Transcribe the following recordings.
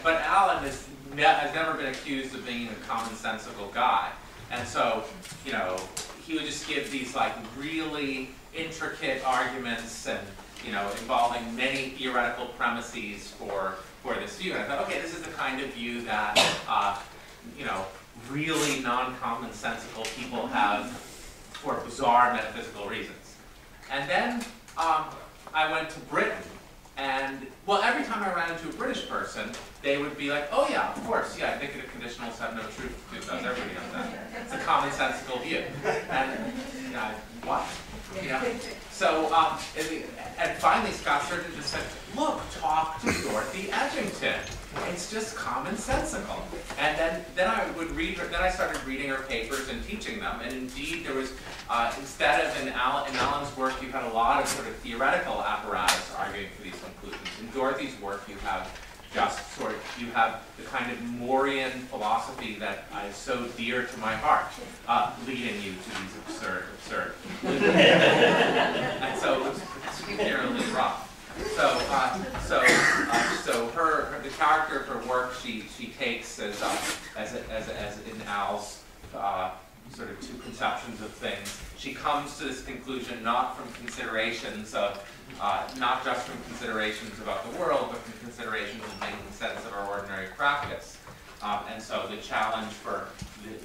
But Alan has never been accused of being a commonsensical guy. And so, you know, he would just give these like really intricate arguments and, you know, involving many theoretical premises for this view. And I thought, okay, this is the kind of view that, you know, really non-commonsensical people have for bizarre metaphysical reasons. And then I went to Britain, and, well, every time I ran into a British person, they would be like, oh yeah, of course, yeah, negative conditionals have no truth, because everybody knows that. It's a commonsensical view. And, you know, what? Yeah. So, and finally Scott Sturgeon just said, look, talk to Dorothy Edgington. It's just commonsensical. And then I would read her, then I started reading her papers and teaching them. And indeed, there was, instead of in Alan's work, you had a lot of sort of theoretical apparatus arguing for these conclusions. In Dorothy's work, you have just sort of, you have the kind of Morean philosophy that is so dear to my heart, leading you to these absurd and so it was particularly rough. So the character of her work she takes as in Al's sort of two conceptions of things. She comes to this conclusion not from considerations of not just from considerations about the world, but from considerations of making sense of our ordinary practice. And so the challenge for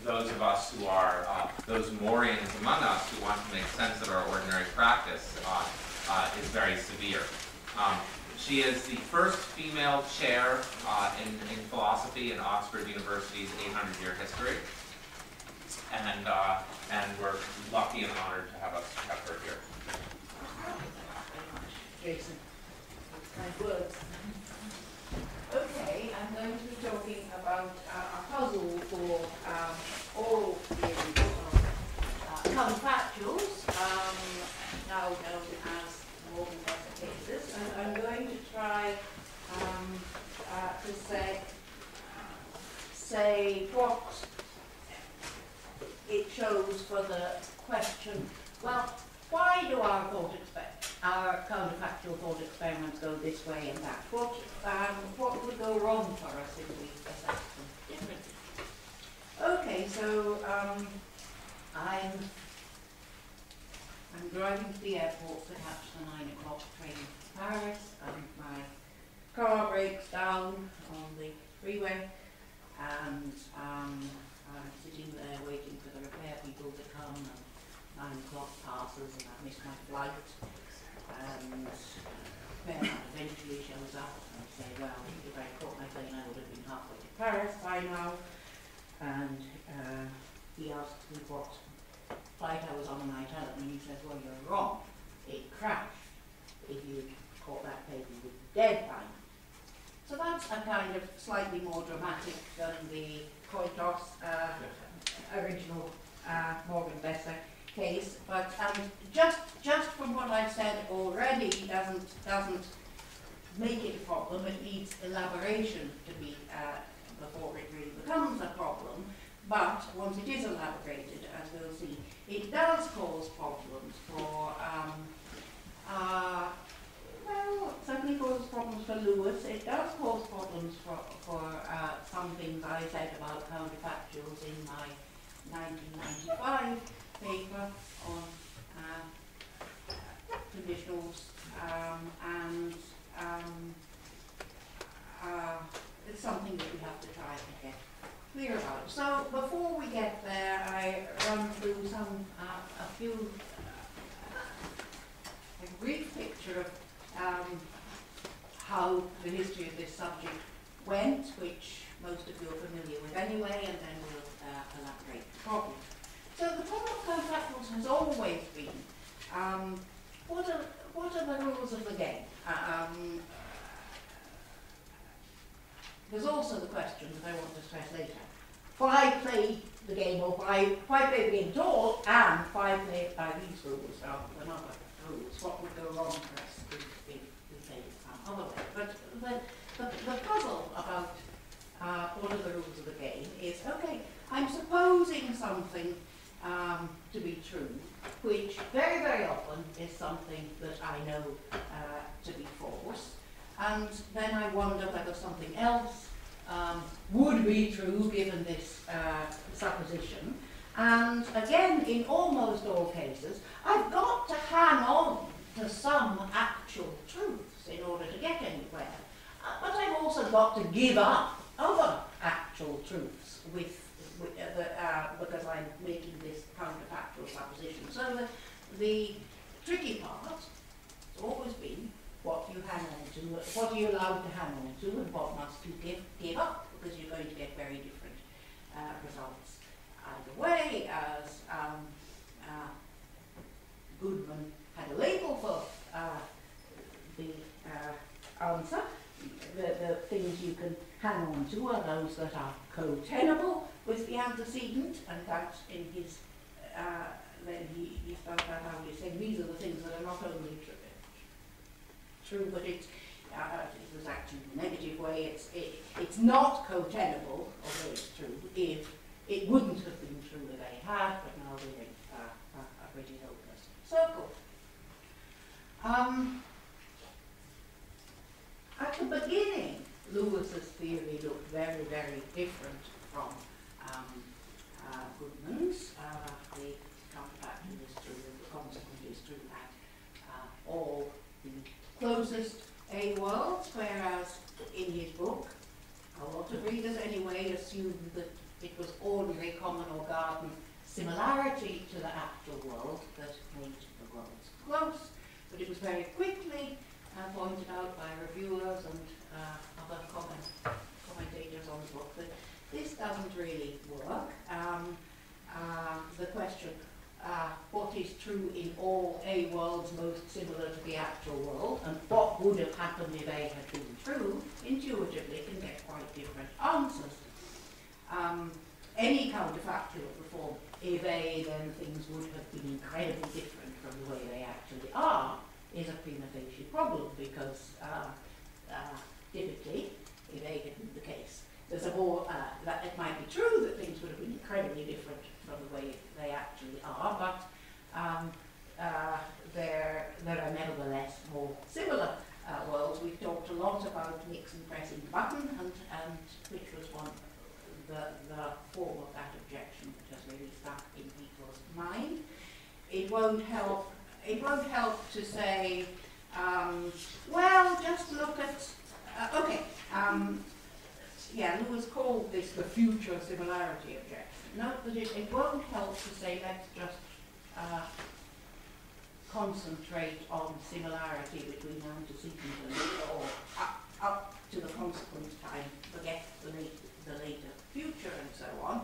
those of us who are, those Moreans among us who want to make sense of our ordinary practice is very severe. She is the first female chair in philosophy in Oxford University's 800-year history. And we're lucky and honored to have her here. Jason, kind words. Okay, I'm going to be talking about a puzzle for all theories of counterfactuals, now known as Morgenbesser cases, and I'm going to try to say what it shows for the question, well, why do our counterfactual thought experiments go this way and that? What would go wrong for us if we assess them differently? Okay, so I'm driving to the airport to catch the 9 o'clock train to Paris, and my car breaks down on the freeway, and I'm sitting there waiting for the repair people to come, and 9 o'clock passes and I've missed my flight, and repairman eventually shows up and I say, well, if I caught my plane I would have been halfway to Paris by now, and he asks me what flight I was on, and I tell him, and he says, well, you're wrong, it crashed. If you'd caught that plane you would be dead by now. So that's a kind of slightly more dramatic than the coin toss original Morgenbesser case, but just from what I've said already doesn't make it a problem. It needs elaboration to be before it really becomes a problem. But once it is elaborated, as we'll see, it does cause problems for well, it certainly causes problems for Lewis. It does cause problems for some things I said about counterfactuals in my 1995 paper on conditionals, and it's something that we have to try and get clear about. So before we get there, I run through a brief picture of how the history of this subject went, which most of you are familiar with anyway, and then we'll elaborate the problem. So the problem of counterfactuals has always been, what are the rules of the game? There's also the question that I want to stress later. Why play the game, or why play the game at all, and why play it by these rules rather than other rules? What would go wrong for us if we played it some other way? But the puzzle about what are the rules of the game is, okay, I'm supposing something to be true, which very, very often is something that I know to be false. And then I wonder whether something else would be true given this supposition. And again, in almost all cases, I've got to hang on to some actual truths in order to get anywhere. But I've also got to give up other actual truths because I'm making this counterfactual supposition. So the tricky part has always been what you hang on to, what are you allowed to hang on to, and what must you give up, because you're going to get very different results either way. As Goodman had a label for the answer, the things you can hang on to are those that are co-tenable with the antecedent, and that in his, then he found out how he said these are the things that are not only true, but it was actually in a negative way. It's not co-tenable, although it's true, if it wouldn't have been true if they had, but now we're in a pretty hopeless circle. At the beginning, Lewis's theory looked very, very different from Goodman's. The counterfactual is true, the consequent is true at all the closest A worlds, whereas in his book, a lot of readers anyway assumed that it was ordinary common or garden similarity to the actual world that made the worlds close. But it was very quickly pointed out by reviewers and other commentators on the book that this doesn't really work. The question, what is true in all A worlds most similar to the actual world, and what would have happened if A had been true, intuitively can get quite different answers. Any counterfactual reform, if A, then things would have been incredibly different from the way they actually are, is a prima facie problem, because typically, if A had been the case, there's a more, that it might be true that things would have been incredibly different from the way they actually are, but there are nevertheless more similar worlds. We've talked a lot about Nixon pressing the button, and which was the form of that objection that has really stuck in people's mind. It won't help to say, well, just look at, Lewis called this the future similarity objection. Note that it won't help to say, let's just concentrate on similarity between antecedent and or up to the consequent time, forget the later future and so on.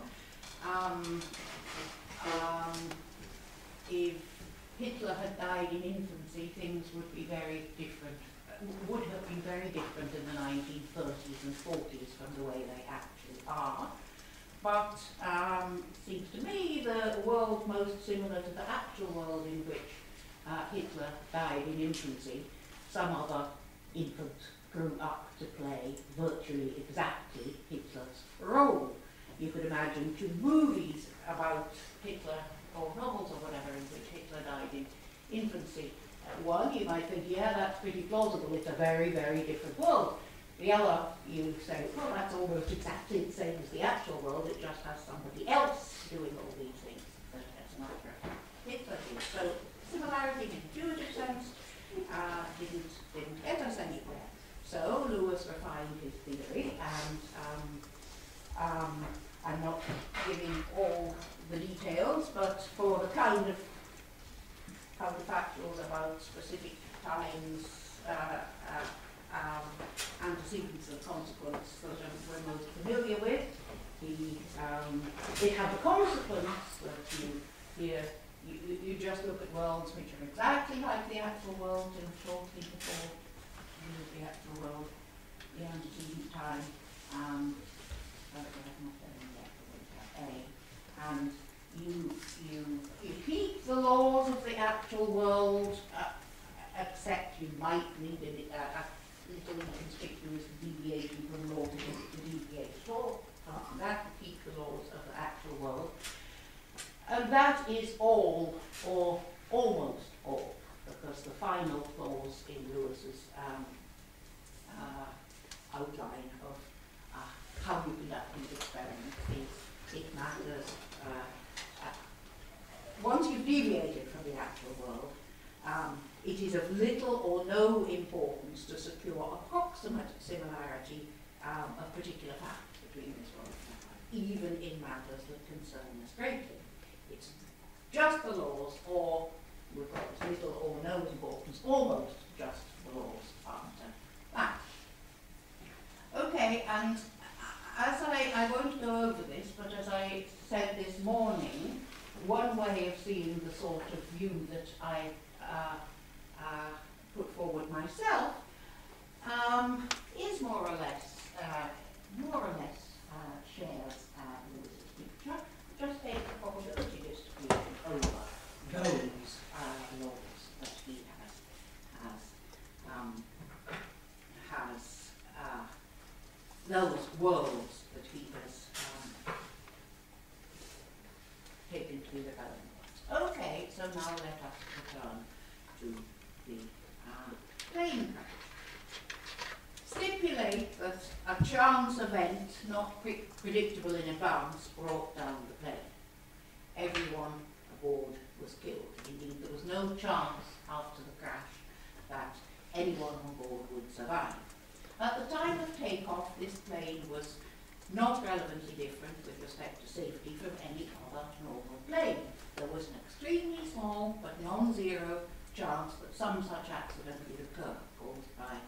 If Hitler had died in infancy, things would be very different, would have been very different in the 1930s and 40s from the way they actually are. But it seems to me the world most similar to the actual world in which Hitler died in infancy, some other infant grew up to play virtually exactly Hitler's role. You could imagine 2 movies about Hitler, or novels or whatever, in which Hitler died in infancy. One, you might think, yeah, that's pretty plausible, it's a very, very different world. The other, you say, well, that's almost exactly the same as the actual world, it just has somebody else doing all these things that as an actor Hitler did. So similarity in intuitive sense didn't get us anywhere. So Lewis refined his theory, and I'm not giving all the details, but for the kind of counterfactuals about specific times, antecedents and consequence that we're most familiar with, it had the consequence that you just look at worlds which are exactly like the actual world and shortly before the actual world, the antecedent time, and you keep the laws of the actual world, except you might need a little inconspicuous deviation from the law to deviate at all. From that, you keep the laws of the actual world. And that is all, or almost all, because the final clause in Lewis's outline of how you conduct these experiments. It matters. Once you've deviated from the actual world, it is of little or no importance to secure approximate similarity of particular facts between this world and that, even in matters that concern us greatly. It's just the laws, or with little or no importance, almost just the laws after that. Okay, and as I won't go over this, but as I said this morning, one way of seeing the sort of view that I put forward myself is more or less shares Lewis's picture. Just take the probability distribution over those laws that he has those worlds that he has taken to be the relevant ones. Okay, so now let us return to the plane crash. Stipulate that a chance event, not predictable in advance, brought down the plane. Everyone aboard was killed. Indeed, there was no chance after the crash that anyone on board would survive. At the time of takeoff, this plane was not relevantly different with respect to safety from any other normal plane. There was an extremely small but non-zero chance that some such accident would occur, caused by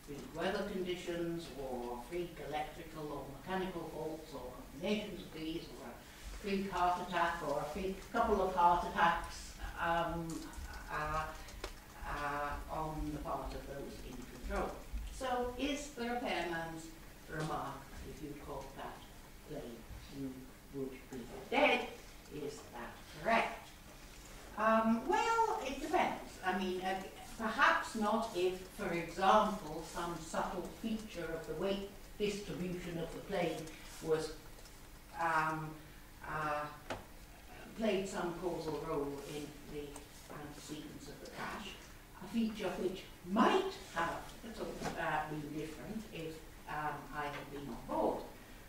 freak weather conditions or freak electrical or mechanical faults or combinations of these, or a freak heart attack or a freak couple of heart attacks on the part of those in control. So is the repairman's remark, if you call that plane, you would be dead, is that correct? Well, it depends. I mean, perhaps not if, for example, some subtle feature of the weight distribution of the plane was played some causal role in the antecedents of the crash, a feature which might have been different if I had been on board.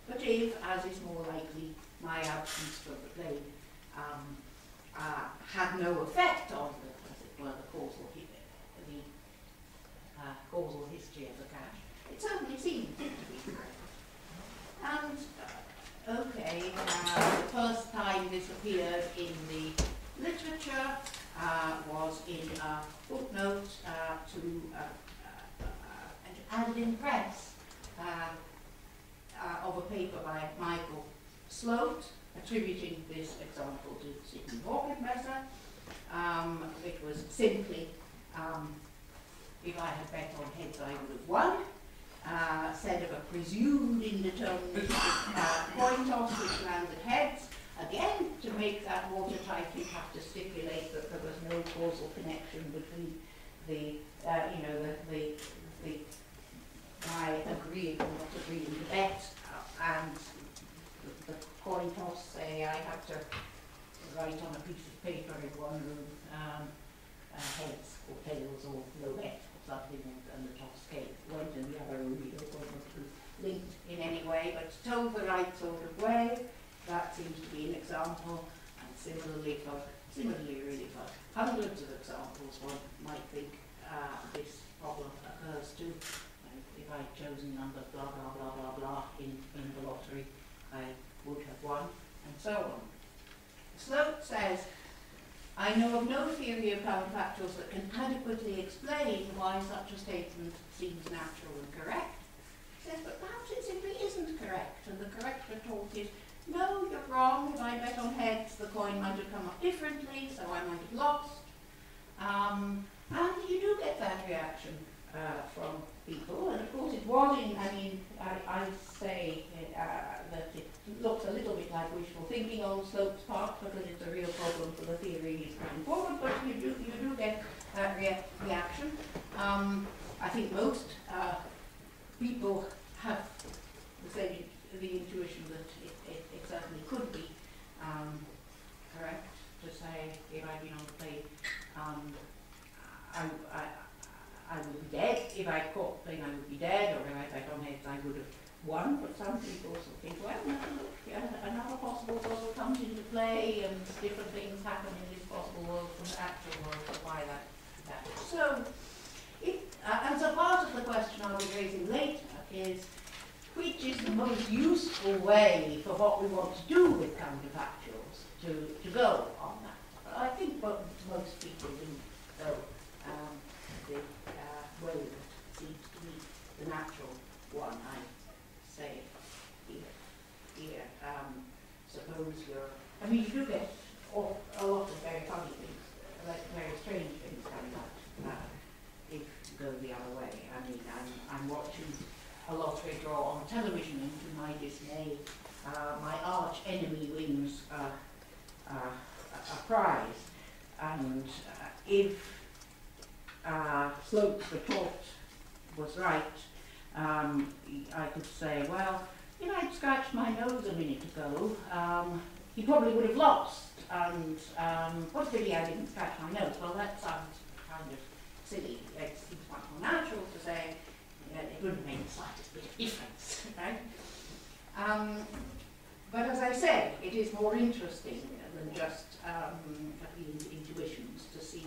But if, as is more likely, my absence from the plane had no effect on the, as it were, the causal history of the crash, it certainly seemed to be correct. And okay, the first time this appeared in the literature was in a footnote to added in press of a paper by Michael Sloat, attributing this example to Sidney Morgenbesser. It was simply, if I had bet on heads I would have won, said of a presumed indeterministic coin toss which landed heads. Again, to make that watertight, you have to stipulate that there was no causal connection between my agreeing or not agreeing to bet and the coin toss. Say I had to write on a piece of paper in one room heads or tails or no bet or something, and the toss came. Went in the other room, you don't want to be linked in any way, but told the right sort of way. That seems to be an example, and similarly really for hundreds of examples, one might think this problem occurs too. If I'd chosen numbers blah blah blah blah blah in the lottery, I would have won, and so on. Sloat says, I know of no theory of counterfactuals that can adequately explain why such a statement seems natural and correct. He says, but perhaps it simply isn't correct, and the correct retort is, no, you're wrong. If I bet on heads, the coin might have come up differently, so I might have lost. And you do get that reaction from people, and of course it was in, I say that it looks a little bit like wishful thinking on Sloat's part, because it's a real problem for the theory he's putting forward, but you do get that reaction. I think most people have the intuition that it certainly could be correct to say, if I'd been on the plane, I would be dead if I caught the plane, I would be dead, or if I bet on heads, I would have won. But some people also think, well, no, look, another possible world comes into play, and different things happen in this possible world from the actual world, so why that? So, and so part of the question I'll be raising later is, which is the most useful way for what we want to do with counterfactuals to go on that? But I think what most people do go the way that seems to be the natural one. I say here, suppose I mean, you do get a lot of very funny things, like very strange things coming out if you go the other way. I mean, I'm watching a lottery draw on television, and to my dismay, my arch enemy wins a prize. And if Slope's retort was right, I could say, well, you know, I'd scratched my nose a minute ago. He probably would have lost. And what a pity I didn't scratch my nose. Well, that sounds kind of silly. It seems much more natural to say it wouldn't make the slightest bit of difference, right? But as I said, it is more interesting than just intuitions to see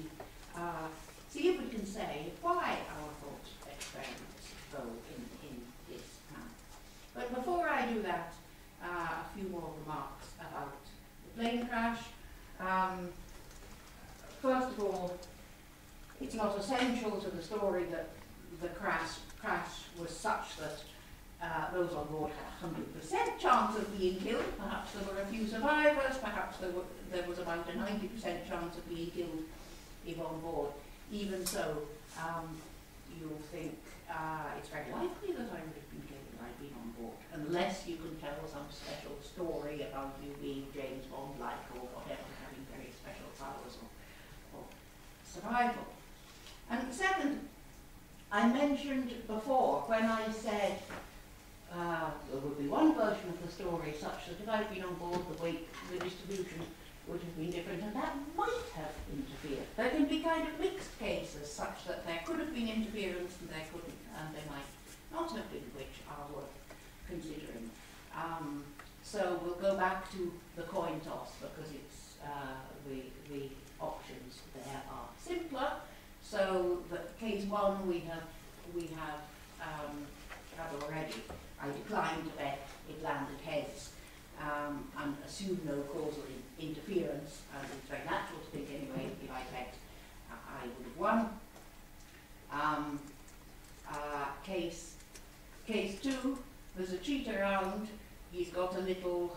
if we can say why our thought experiments go in this manner. But before I do that, a few more remarks about the plane crash. First of all, it's not essential to the story that the crash was such that those on board had a 100% chance of being killed. Perhaps there were a few survivors, perhaps there was about a 90% chance of being killed if on board. Even so, you'll think it's very likely that I would have been killed if I'd been on board, unless you can tell some special story about you being James Bond-like or whatever, having very special powers or survival. And second, I mentioned before, when I said there would be one version of the story such that if I'd been on board, the distribution would have been different, and that might have interfered. There can be kind of mixed cases, such that there could have been interference and there couldn't, and there might not have been, which are worth considering. So we'll go back to the coin toss, because it's the options there are simpler. So the case one we have had already. I declined to bet, it landed heads, and assumed no causal interference, and it's very natural to think anyway, if I bet, I would have won. Case two, there's a cheat around, he's got a little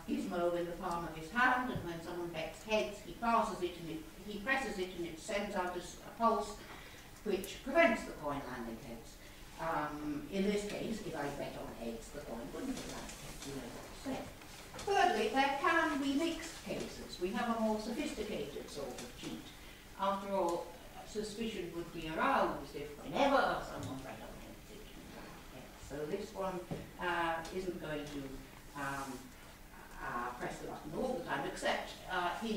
gizmo in the palm of his hand, and when someone bets heads, he passes it, and he presses it, and it sends out a pulse which prevents the coin landing heads. In this case, if I bet on heads, the coin wouldn't have landed heads, you know what to say. Thirdly, there can be mixed cases. We have a more sophisticated sort of cheat. After all, suspicion would be aroused if whenever someone bet on heads, it would land heads. So this one isn't going to press the button all the time, except he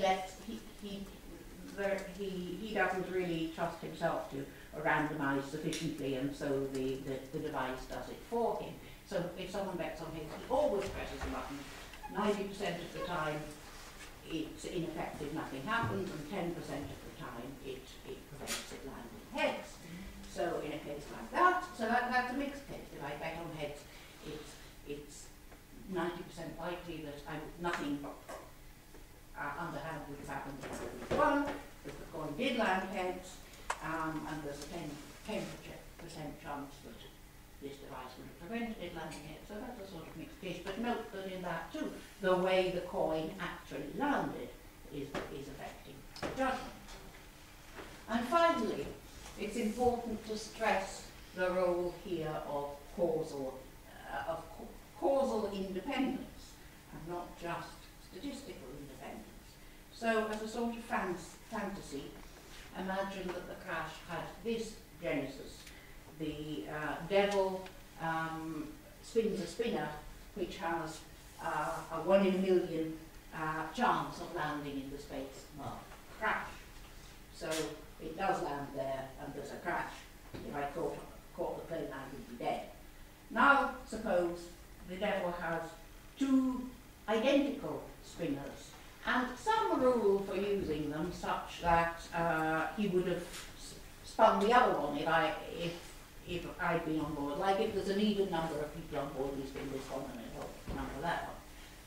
doesn't really trust himself to randomize sufficiently, and so the device does it for him. So if someone bets on heads, he always presses the button. 90% of the time it's ineffective, nothing happens, and 10% of the time it prevents it landing heads. So in a case like that, that's a mixed case. If I bet on heads, it's 90% likely that nothing underhand would have happened if I would have won, if the coin did land heads, and there's a 10% chance that this device would have prevented it landing heads. So that's a sort of mixed case. But note that in that too, the way the coin actually landed is affecting the judgment. And finally, it's important to stress the role here of causal independence, and not just statistical independence. So as a sort of fantasy, imagine that the crash had this genesis. The devil spins a spinner which has a 1 in a million chance of landing in the space marked crash. So it does land there, and there's a crash. If I caught the plane, I would be dead. Now, suppose the devil has two identical spinners, and some rule for using them such that he would have spun the other one if I'd been on board. Like if there's an even number of people on board, you spin this one and it'll number that one.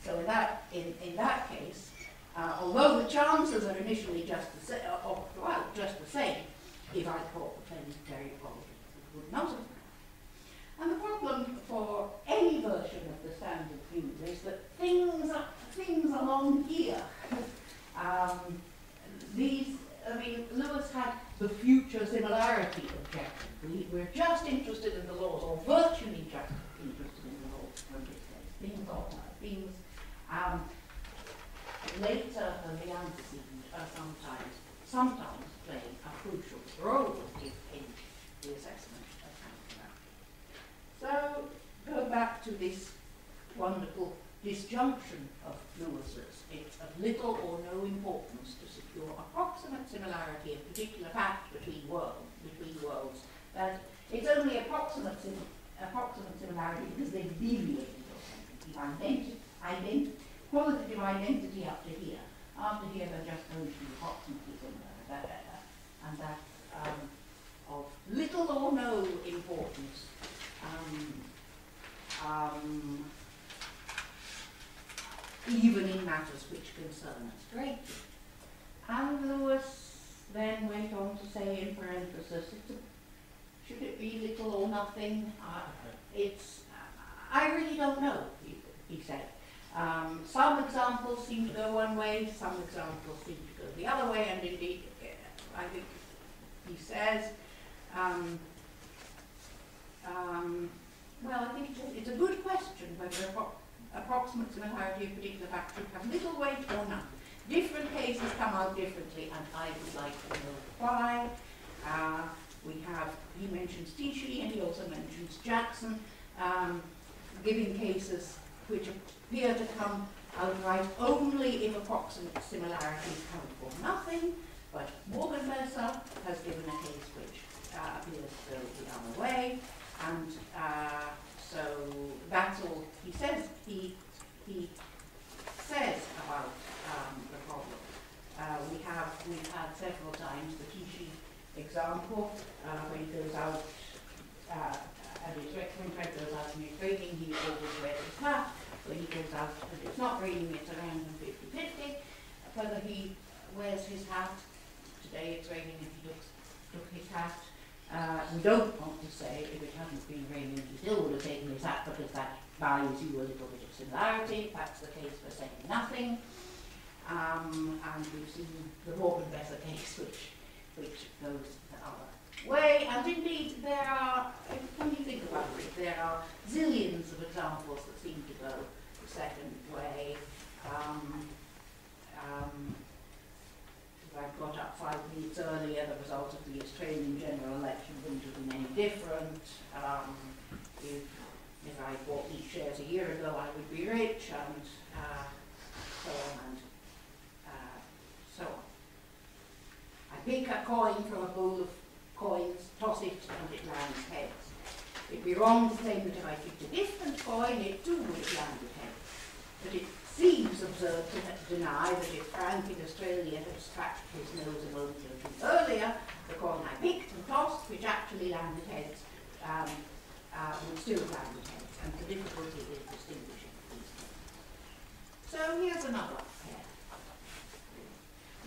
So in that case, although the chances are initially just the same, if I caught the plane, very probably it would not have. And the problem for any version of the standard view is that things along here, Lewis had the future similarity objective. We're just interested in the laws, or virtually just interested in the laws from this case. Things later than the antecedent are sometimes play a crucial role in the assessment of counterfactual. So, go back to this wonderful disjunction of Lewis's. It's of little or no importance to secure approximate similarity of particular facts between worlds. That it's only approximate similarity because they deviate or something. Qualitative identity up to here. After here, they're just going to be approximately similar, and that of little or no importance. Even in matters which concern us greatly. And Lewis then went on to say in parenthesis, should it be little or nothing? I really don't know, he said. Some examples seem to go one way, some examples seem to go the other way, and indeed, I think he says, well, I think it's a good question whether approximate similarity of particular facts should have little weight or none. Different cases come out differently, and I would like to know why. He mentions Tichy, and he also mentions Jackson, giving cases which appear to come out right only if approximate similarities count for nothing, but Morgenbesser has given a case which appears to go the other way, and so that's all he says. He says about the problem. We've had several times the Tichy example when he goes out and when Fred goes out and it's raining, he always wears his hat. When he goes out and it's not raining, it's around 50-50. Whether he wears his hat, today it's raining and he took his hat. We don't want to say if it hadn't been raining, he still would have taken his hat because that values you a little bit of similarity. That's the case for saying nothing. And we've seen the Morgenbesser case, which goes the other way. And indeed, there are, when you think about it, there are zillions of examples that seem to go the second way. If I got up 5 minutes earlier, the result of the Australian general election wouldn't have been any different. If I bought these shares a year ago, I would be rich, and so on and so on. I pick a coin from a bowl of coins, toss it, and it lands heads. It'd be wrong to say that if I picked a different coin, it too would have landed heads. But it seems absurd to deny that if Frank in Australia had scratched his nose a moment or two earlier, the coin I picked and tossed, which actually landed heads, would still have landed heads. And the difficulty is distinguishing these things. So here's another pair.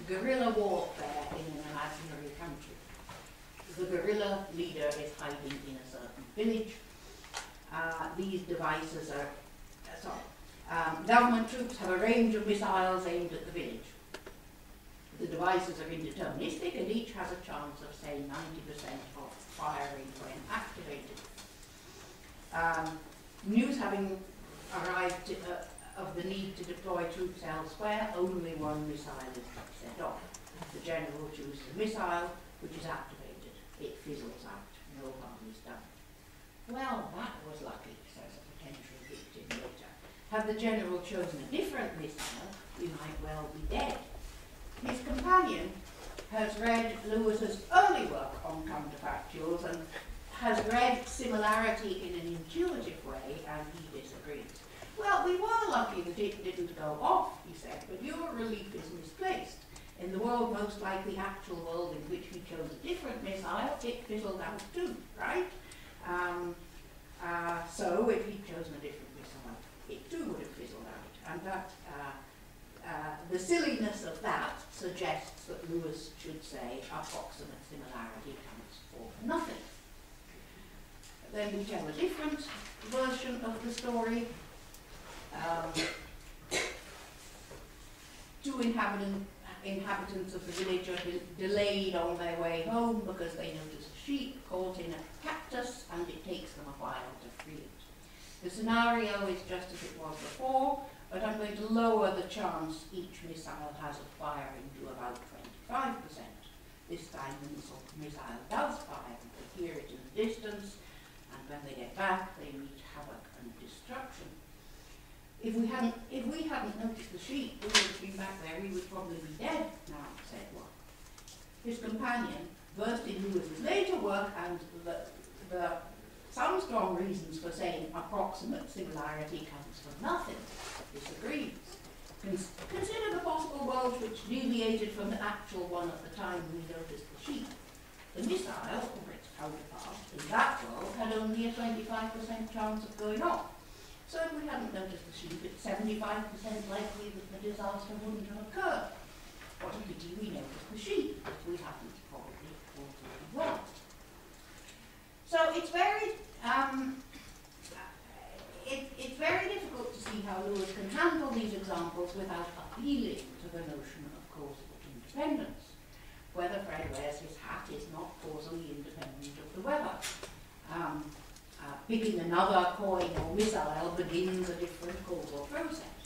Guerrilla warfare in an imaginary country. The guerrilla leader is hiding in a certain village. These devices are, government troops have a range of missiles aimed at the village. The devices are indeterministic and each has a chance of, say, 90% of firing when activated. News having arrived of the need to deploy troops elsewhere, only one missile is set off. The general chooses the missile, which is activated. It fizzles out. No harm is done. Well, that was lucky, says a potential victim later. Had the general chosen a different missile, we might well be dead. His companion has read Lewis's early work on counterfactuals and has read similarity in an intuitive way, and he disagrees. Well, we were lucky that it didn't go off, he said, but your relief is misplaced. In the world, most like the actual world in which we chose a different missile, it fizzled out too, right? So if he'd chosen a different missile, it too would have fizzled out. And that, the silliness of that suggests that Lewis should say approximate similarity counts for nothing. Then we tell a different version of the story. Two inhabitants of the village are delayed on their way home because they notice a sheep caught in a cactus and it takes them a while to free it. The scenario is just as it was before, but I'm going to lower the chance each missile has of firing to about 25%. This time the missile does fire, they hear it in the distance, and when they get back they meet havoc and destruction. If we hadn't noticed the sheep, we would have been back there, we would probably be dead now, said one. His companion versed in Lewis's later work and some strong reasons for saying approximate similarity counts for nothing, disagrees. Consider the possible world which deviated from the actual one at the time we noticed the sheep. The missile, or its counterpart, in that world had only a 25% chance of going off. So if we hadn't noticed the sheep, it's 75% likely that the disaster wouldn't have occurred. What a pity we noticed the sheep, if we hadn't probably thought it well. So it's very difficult to see how Lewis can handle these examples without appealing to the notion of causal independence. Whether Fred wears his hat is not causally independent of the weather. Picking another coin or missile begins a different causal process.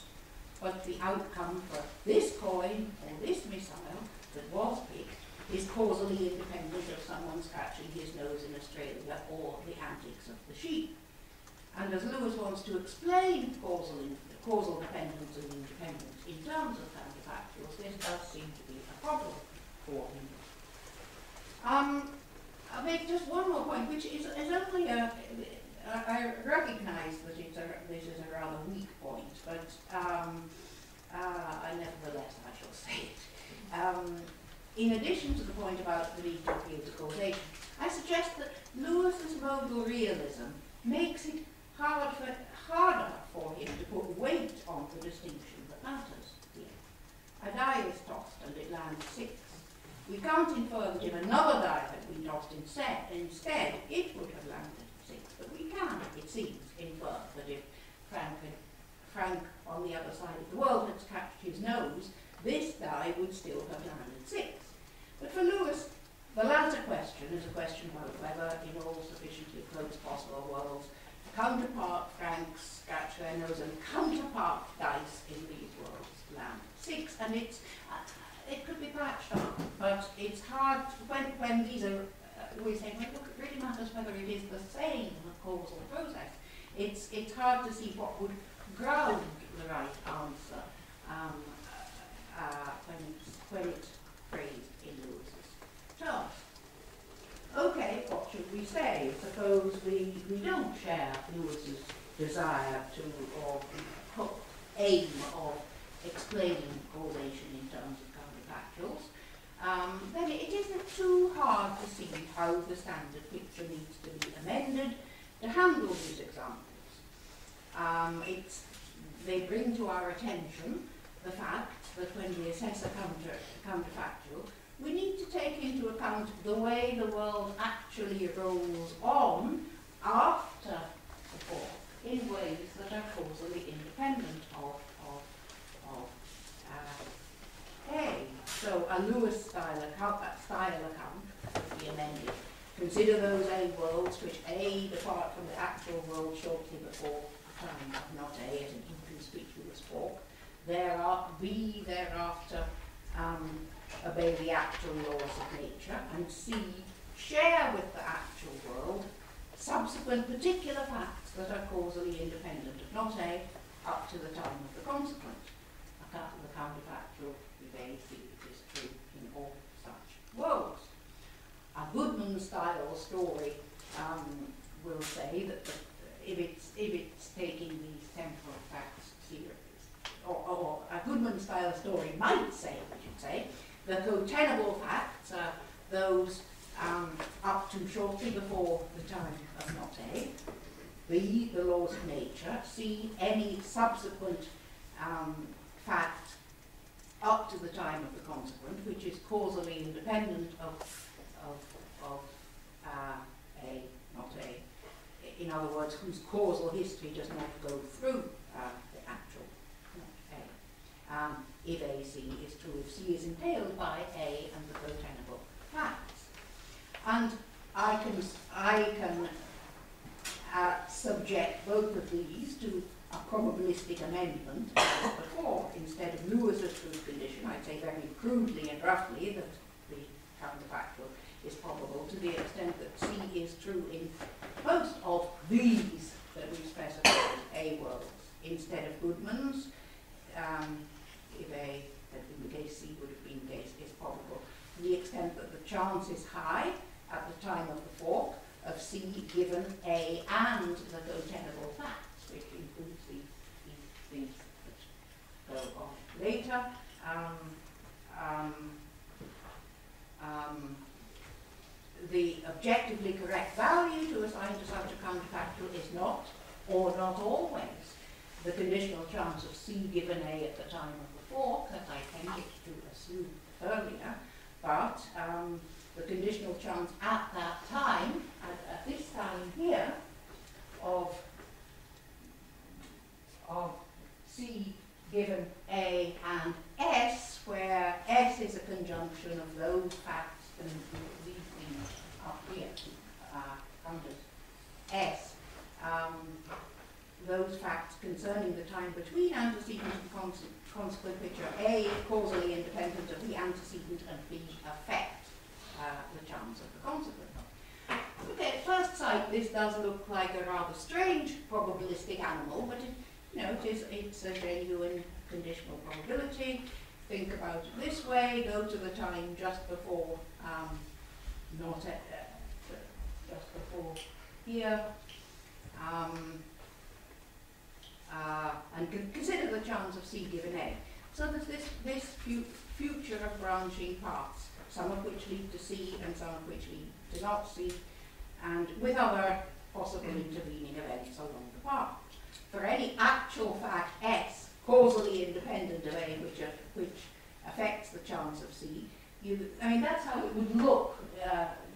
But the outcome for this coin or this missile that was picked is causally independent of someone scratching his nose in Australia or the antics of the sheep. And as Lewis wants to explain causal dependence and independence in terms of counterfactuals, this does seem to be a problem for him. I'll make just one more point, which is only I recognise that this is a rather weak point, but nevertheless I shall say it. In addition to the point about the need to appeal to causation, I suggest that Lewis's modal realism makes it harder for him to put weight on the distinction that matters here. A die is tossed and it lands 6. We can't infer that if another die had been tossed instead, it would have landed 6. But we can, it seems, infer that if Frank on the other side of the world had scratched his nose, this die would still have landed 6. But for Lewis, the latter question is a question about whether, in all sufficiently close possible worlds, counterpart Franks scratch their nose and counterpart dice in these worlds land 6. And it could be patched up, but it's hard when these are, we say, well, look, it really matters whether it is the same causal process. It's hard to see what would ground the right answer when it's phrased in Lewis's terms. Okay, what should we say? Suppose we don't share Lewis's desire to, or aim of explaining causation in terms of counterfactuals, then it isn't too hard to see how the standard picture needs to be amended to handle these examples. They bring to our attention the fact that when we assess a counterfactual, we need to take into account the way the world actually rolls on after the fall in ways that are causally independent of A. So a Lewis style account would be amended. Consider those A worlds which A depart from the actual world shortly before the time of not A as an inconspicuous fork. B thereafter obey the actual laws of nature, and C share with the actual world subsequent particular facts that are causally independent of not A up to the time of the consequent. The counterfactual remains it is true in all such worlds. A Goodman-style story will say that if it's taking these temporal facts seriously, or a Goodman-style story might say, we should say, the co-tenable facts are those up to shortly before the time of not A, B, the laws of nature, C, any subsequent fact up to the time of the consequent, which is causally independent of A, not A. In other words, whose causal history does not go through the actual not A. If AC is true, if C is entailed by A and the co-tenable facts. And I can subject both of these to a probabilistic amendment as before. Instead of Lewis's truth condition, I'd say very crudely and roughly that the counterfactual is probable to the extent that C is true in most of these that we specified A worlds. Instead of Goodman's, if A, that in the case C would have been the case, is probable to the extent that the chance is high at the time of the fork of C given A and the co-tenable facts, which includes these things that go on later. The objectively correct value to assign to such a counterfactual is not, or not always, the conditional chance of C given A at the time of the fork, as I tended to assume earlier, but the conditional chance at that time, at this time here, of C given A and S, where S is a conjunction of those facts and these things up here, under S. Those facts concerning the time between antecedent and consequent, which are A, causally independent of the antecedent, and B, affect the chance of the consequent. Okay, at first sight this does look like a rather strange probabilistic animal, but it's a genuine conditional probability. Think about it this way, go to the time just before, just before here, and consider the chance of C given A. So there's this future of branching paths, some of which lead to C and some of which lead to not C, and with other possible intervening events along the path. For any actual fact S, causally independent of A, which affects the chance of C, that's how it would look.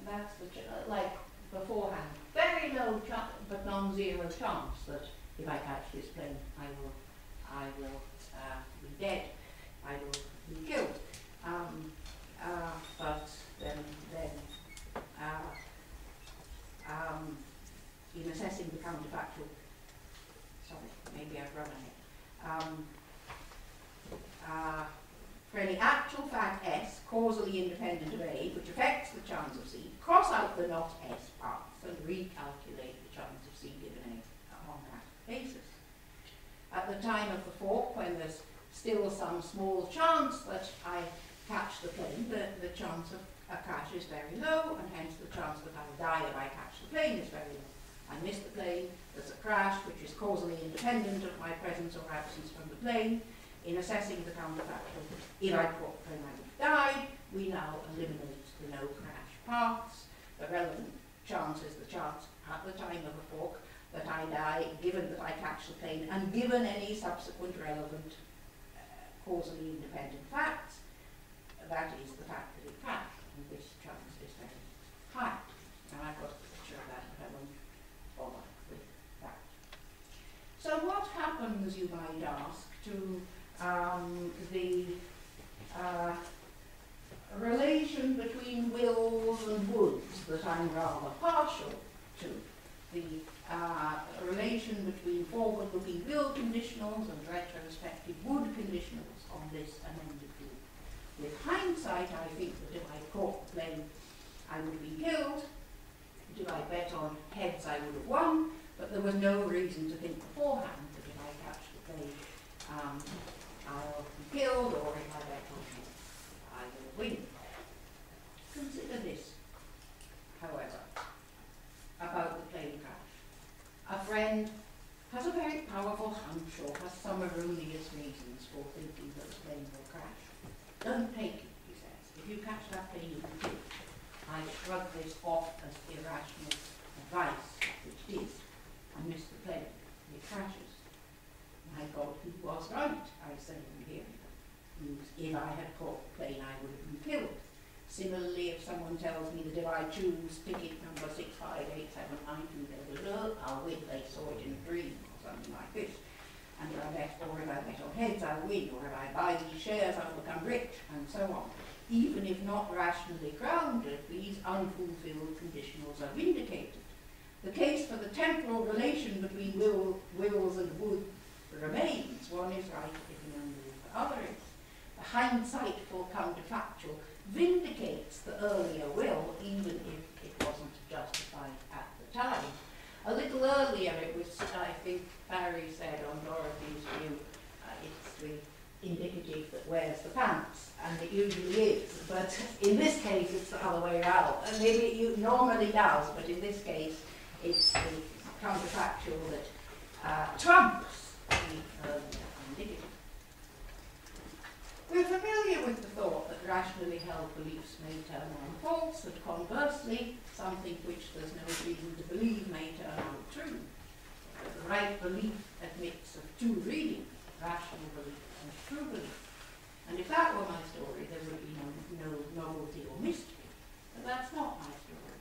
That's like beforehand. Very low but non-zero chance that if I catch this plane, I will be dead. I will be killed. But then in assessing the counterfactual, sorry, maybe I've run ahead. For any actual fact S, causally independent of A, which affects the chance of C, cross out the not S paths and recalculate the chance of C given A on that basis. At the time of the fork, when there's still some small chance that I catch the plane, the chance of a crash is very low, and hence the chance that I will die if I catch the plane is very low. I miss the plane, there's a crash, which is causally independent of my presence or absence from the plane. In assessing the counterfactual, if I caught the plane, I would have died. We now eliminate the no crash paths. The relevant chance is the chance at the time of a fork that I die, given that I catch the plane, and given any subsequent relevant causally independent facts. That is the fact that it crashed, and this chance is very high. And I've got a picture of that, but I won't bother with that. So what happens, you might ask, to the relation between wills and woulds that I'm rather partial to? The relation between forward-looking will conditionals and retrospective would conditionals on this amended rule. With hindsight, I think that if I caught the plane, I would have been killed. If I bet on heads, I would have won, but there was no reason to think beforehand that if I catch the plane, I'll be killed, or if I bet on heads, I will win. Consider this, however, about the plane crash. A friend has a very powerful hunch or has some erroneous reasons for thinking that the plane will crash. Don't take it, he says. If you catch that plane, you can kill it. I shrug this off as irrational advice, which it is. I miss the plane. It crashes. My God, he was right, I say in hearing. If I had caught the plane, I would have been killed. Similarly, if someone tells me that if I choose ticket number 65879, I'll win. They saw it in a dream or something like this. And if I bet on heads, I'll win. Or if I buy these shares, I'll become rich, and so on. Even if not rationally grounded, these unfulfilled conditionals are vindicated. The case for the temporal relation between wills and would remains. One is right if and only if the other is. The hindsightful counterfactual vindicates the earlier will, even if it wasn't justified at the time. A little earlier, it was, I think Barry said on Dorothy's view, it's the indicative that wears the pants, and it usually is, but in this case it's the other way around. And maybe it normally does, but in this case it's the counterfactual that trumps the indicative. We're familiar with the thought that rationally held beliefs may turn out false, and conversely, something which there's no reason to believe may turn out true. The right belief admits of two readings, rational belief and true belief. And if that were my story, there would be no novelty or mystery. But that's not my story.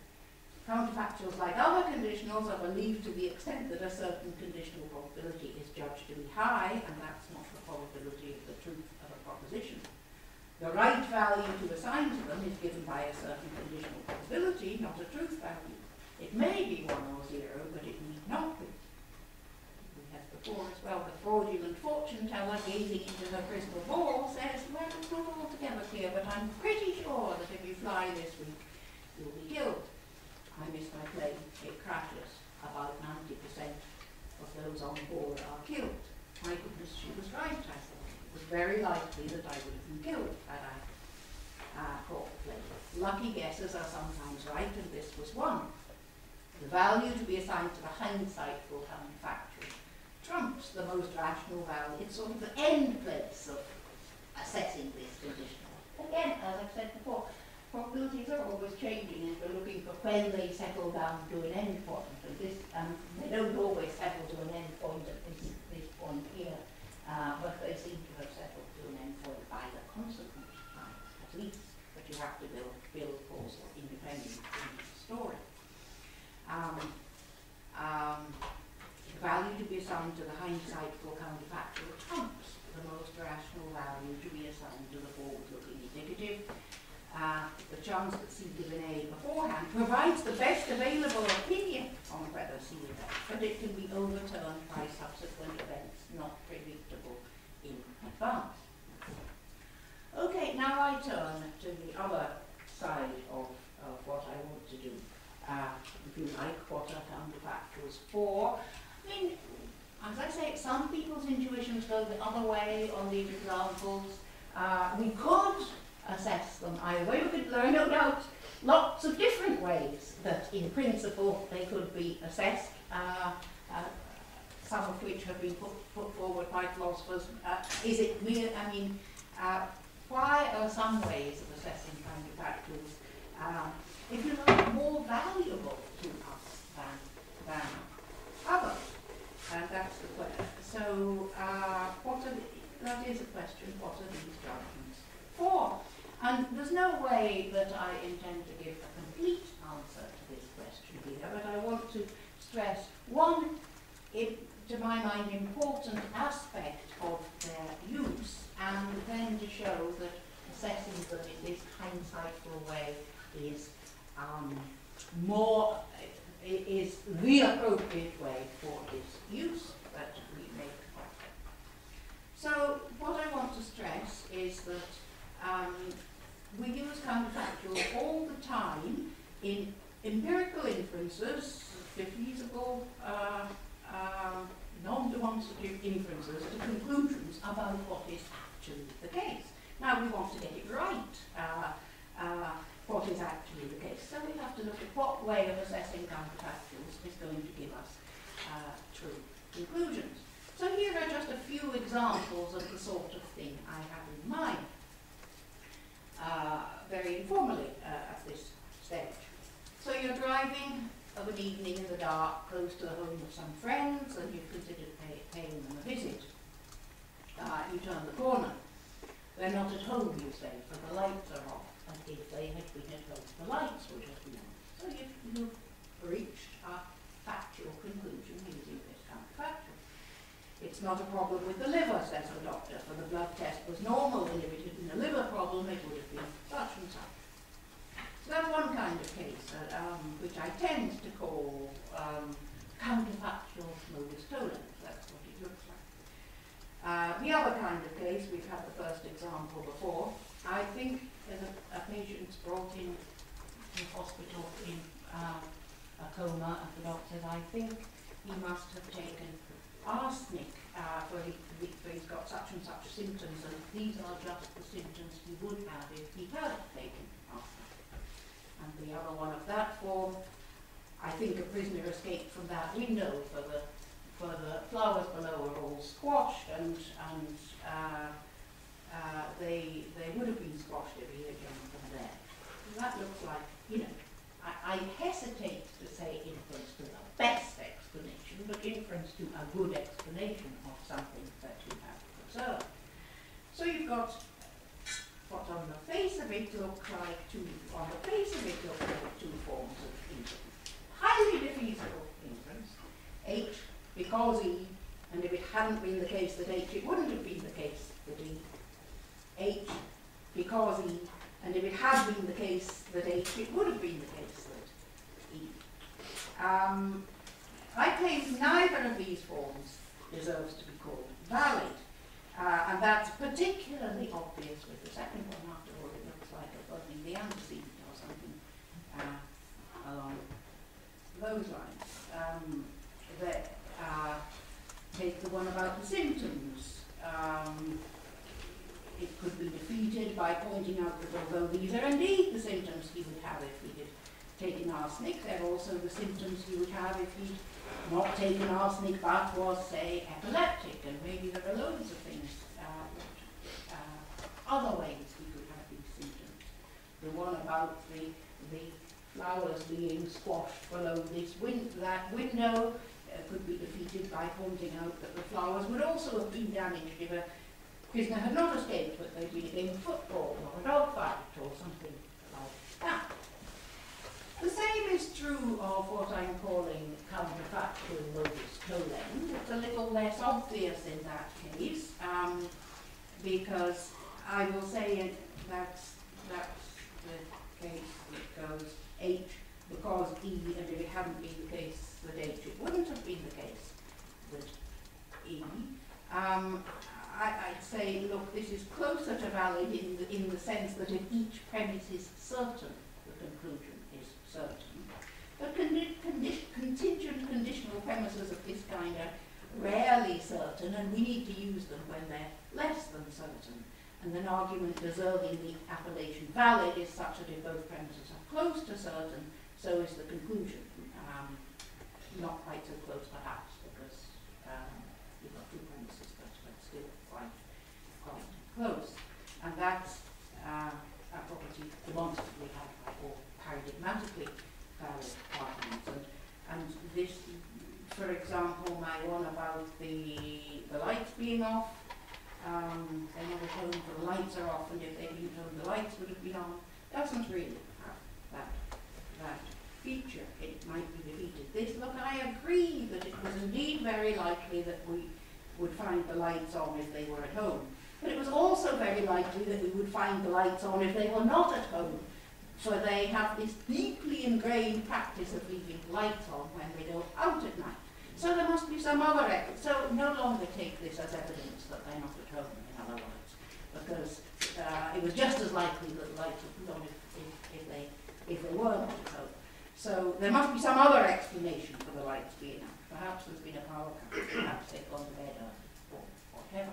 Counterfactuals, like other conditionals, are believed to the extent that a certain conditional probability is judged to be high, and that's not the probability of the truth of a proposition. The right value to assign to them is given by a certain conditional probability, not a truth value. It may be 1 or 0, but it need not be. We had before as well, the fraudulent fortune teller gazing into her crystal ball says, well, it's not altogether clear, but I'm pretty sure that if you fly this week, you'll be killed. I miss my plane, it crashes. About 90% of those on board are killed. My goodness, she was right, I thought. It was very likely that I would have been killed had I caught the plane. Lucky guesses are sometimes right, and this was one. The value to be assigned to the hindsightful counterfactual trumps the most rational value. It's sort of the end place of assessing this conditional. Again, as I've said before, probabilities are always changing, and we're looking for when they settle down to an end point. And this, they don't always settle to an end point at this point here, but they seem to have settled to an end point by the consequent time, at least. But you have to build causal independence in the story. The value to be assigned to the hindsightful counterfactual trumps the most rational value to be assigned to the forward-looking indicative. The chance that C given A beforehand provides the best available opinion on whether C is X, but it can be overturned by subsequent events not predictable in advance. Okay, now I turn to the other side of what I want to do. If you like, what are counterfactuals for? I mean, as I say, some people's intuitions go the other way on these examples. We could assess them either way. We could learn, no doubt, lots of different ways that in principle they could be assessed, some of which have been put forward by philosophers. Is it mere, I mean, why are some ways of assessing counterfactuals, if you like, more valuable to us than others? And that's the question. So, that is a question, what are these judgments for? And there's no way that I intend to give a complete answer to this question here, but I want to stress one, to my mind, important aspect of their use, and then to show that assessing them in this hindsightful way is is the appropriate way for its use that we make of it. So what I want to stress is that we use counterfactuals all the time in empirical inferences, feasible, non-demonstrative inferences to conclusions about what is actually the case. Now we want to get it right. what is actually the case. So we have to look at what way of assessing counterfactuals is going to give us true conclusions. So here are just a few examples of the sort of thing I have in mind, very informally at this stage. So you're driving of an evening in the dark, close to the home of some friends, and you've considered paying them a visit. You turn the corner. They're not at home, you say, for the lights are off, and if they had been at home, the lights would have been on. So you've reached a factual conclusion using this counterfactual. It's not a problem with the liver, says the doctor, for the blood test was normal, and if it had been a liver problem, it would have been such and such. So that's one kind of case, which I tend to call counterfactual modus tollens. That's what it looks like. The other kind of case, we've had the first example before. I think there's a patient's brought in to hospital in a coma, and the doctor says, I think he must have taken arsenic, for he's got such and such symptoms, and these are just the symptoms he would have if he had taken arsenic. And the other one of that form, I think a prisoner escaped from that window, for the flowers below are all squashed, and they would have been squashed if he had jumped from there. And that looks like, you know, I hesitate to say inference to the best explanation, but inference to a good explanation of something that you have observed. So you've got what on the face of it look like two forms of inference. Highly defeasible inference, H because E, and if it hadn't been the case that H, it wouldn't have been the case that E. H because E, and if it had been the case that H, it would have been the case that E. I claim neither of these forms deserves to be called valid, and that's particularly obvious with the second one. After all, it looks like a buzzing the antecedent or something along those lines. Take the one about the symptoms. It could be defeated by pointing out that although these are indeed the symptoms he would have if he had taken arsenic, they're also the symptoms he would have if he'd not taken arsenic but was, say, epileptic, and maybe there are loads of things, other ways he could have these symptoms. The one about the flowers being squashed below that window could be defeated by pointing out that the flowers would also have been damaged if a prisoner had not escaped, but they'd been a game of football or a dog fight or something like that. The same is true of what I'm calling counterfactual modus tollens. It's a little less obvious in that case, because I will say that's the case that goes H because E, and if it hadn't been the case that H, it wouldn't have been the case that E. I'd say, look, this is closer to valid in the sense that if each premise is certain, the conclusion is certain. But contingent conditional premises of this kind are rarely certain, and we need to use them when they're less than certain. And an argument deserving the appellation valid is such that if both premises are close to certain, so is the conclusion. Not quite so close perhaps, because you've got two premises, but still quite close. And that's a property demonstrably or paradigmatically valid arguments. And this, for example, my one about the lights being off, they're not at home, the lights are off, and if they'd been home, the lights would have been on, doesn't really have that feature. It might be defeated. This, look, I agree that it was indeed very likely that we would find the lights on if they were at home. But it was also very likely that we would find the lights on if they were not at home. For they have this deeply ingrained practice of leaving lights on when they go out at night. So there must be some other evidence. So no longer take this as evidence that they're not at home, in other words, because it was just as likely that the lights would be on if they were not at home. So there must be some other explanation for the lights being out. Perhaps there's been a power cut, perhaps they've gone to bed or whatever.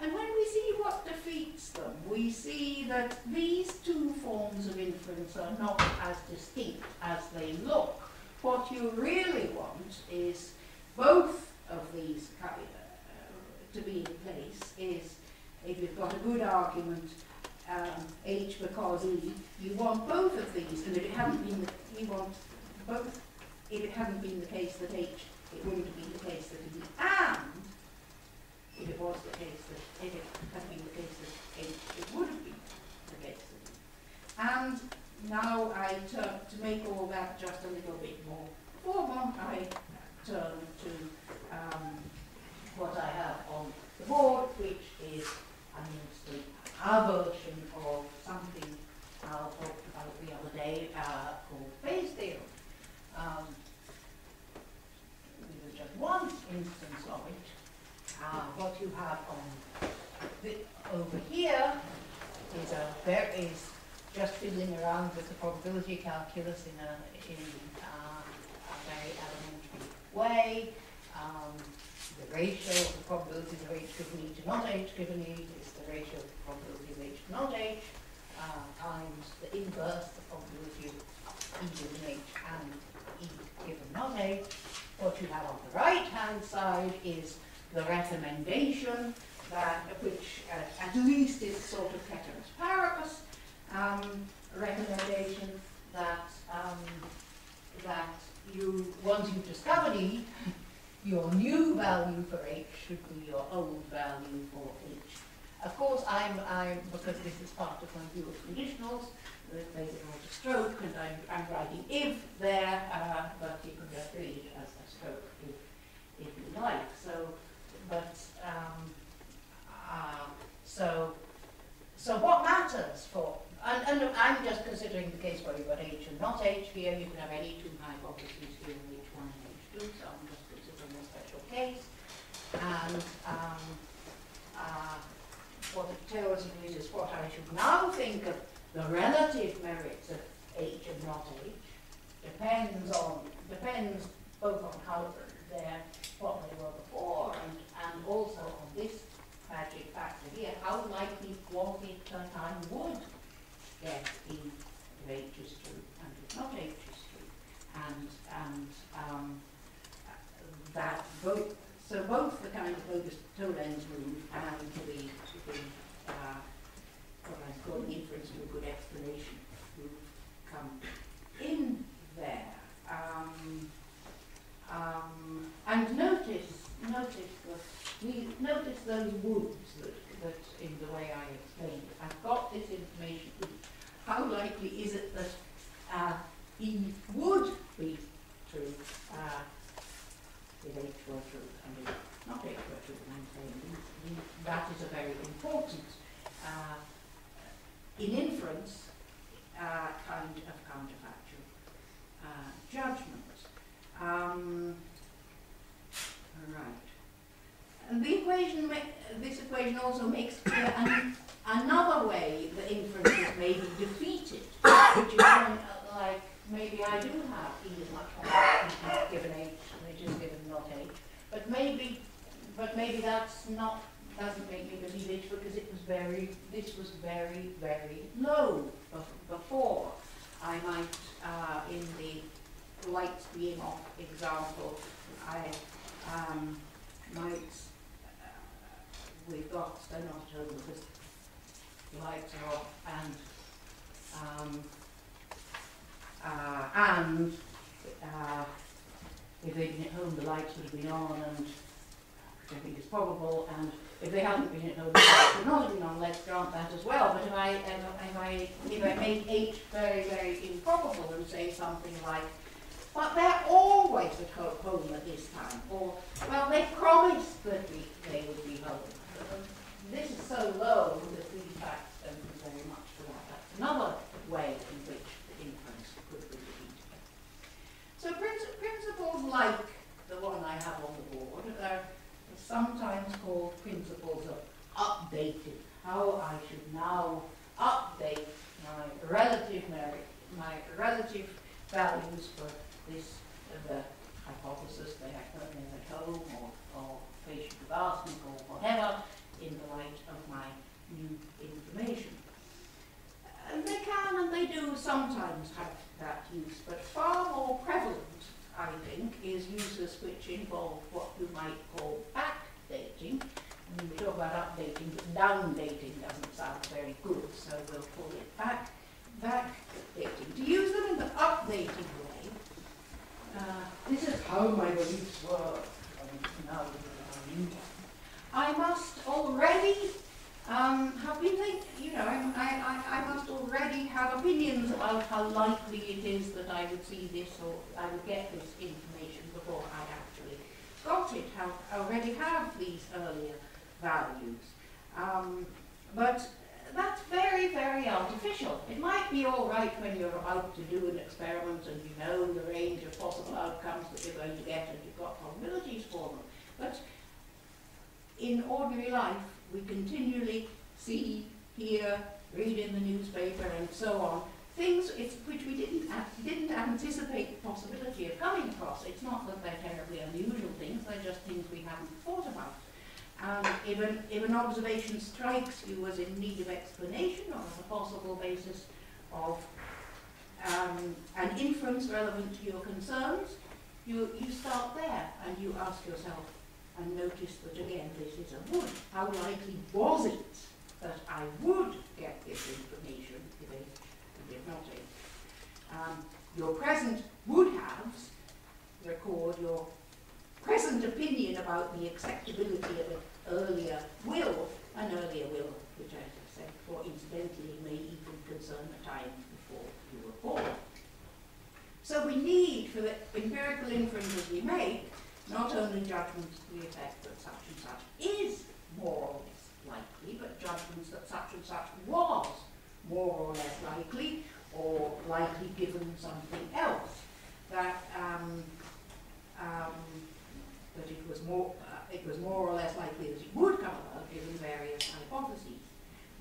And when we see what defeats them, we we see that these two forms of inference are not as distinct as they look. What you really want is both of these to be in place. Is if you've got a good argument, H because E, you want both of these, and if it hadn't been, you want both. If it hadn't been the case that H, it wouldn't have been the case that E, and if it was the case that, if it had been the case that H, it would have been the case that E. And now I turn, to make all that just a little bit more formal, I turn to what I have on the board, which is a version of something I talked about the other day called phase theorem. With just one instance of it. What you have on over here is just fiddling around with the probability calculus in a very elementary way. The ratio of the probabilities of H given E to not H given E is the ratio of the probability of H to not H times the inverse, the probability of E given H and E given not H. What you have on the right-hand side is the recommendation that, which at least is sort of ceteris paribus, recommendation that that you, once you've discovered E, your new value for H should be your old value for H. Of course, because this is part of my view of conditionals, that plays it all to stroke, and I'm writing if there, but you can just read it as a stroke if you like. So, but so what matters for, and I'm just considering the case where you've got H and not H here. You can have any two hypotheses here, H1 and H2, so I'm just considering a special case. And what it tells me is what I should now think of the relative merits of H and not H. Depends both on how what they were before, and also on this magic factor here, how likely was it that I would get E if H is true and if not H is true, and that both the kind of focused toe-lens move and the what I call inference to a good explanation move come in there. And notice those woods that in the way I explained it. I've got this information. How likely is it that E would be true if H were true and if not H were true? And I'm saying that is a very important in inference kind of counterfactual judgment. Right. And the equation, this equation also makes clear another way the inferences may be defeated, which is like maybe I do have E is much more given H than it is given not H, but maybe that's not, doesn't make me believe H because this was very, very low before. I might, in the lights being off example, I might, we've got, they're not at home because the lights are off, and if they'd been at home, the lights would have been on, and which I think is probable, and if they hadn't been at home, the lights would not have been on. Let's grant that as well. But if I make H very, very improbable and say something like, but they're always at home at this time, or, well, they promised that they would be home. This is so low that these facts don't do very much for that. That's another way in which the inference could be defeated. So principles like the one I have on the board are sometimes called principles of updating. How I should now update my relative merit, my relative values for this, the hypothesis they have at home or patient with arsenic or whatever in the light of my new information. about updating, but downdating doesn't sound very good, so we'll pull it back. Backdating. To use them in the updating way, this is how my beliefs work. Now I must already have been thinking, you know, I must already have opinions about how likely it is that I would see this or I would get this information before I actually got it. I already have these earlier values. But that's very, very artificial. It might be all right when you're about to do an experiment and you know the range of possible outcomes that you're going to get and you've got probabilities for them. But in ordinary life, we continually see, hear, read in the newspaper and so on, things which we didn't anticipate the possibility of coming across. It's not that they're terribly unusual things, they're just things we haven't thought about. If an observation strikes you as in need of explanation or as a possible basis of an inference relevant to your concerns, you start there and you ask yourself and notice that again this is a would. How likely was it that I would get this information if not it? Your present would-haves record your present opinion about the acceptability of an earlier will, which I said before, incidentally, may even concern the time before you were born. So we need, for the empirical inferences we make, not only judgments to the effect that such and such is more or less likely, but judgments that such and such was more or less likely, or likely given something else. That it was more or less likely that it would come about given various hypotheses.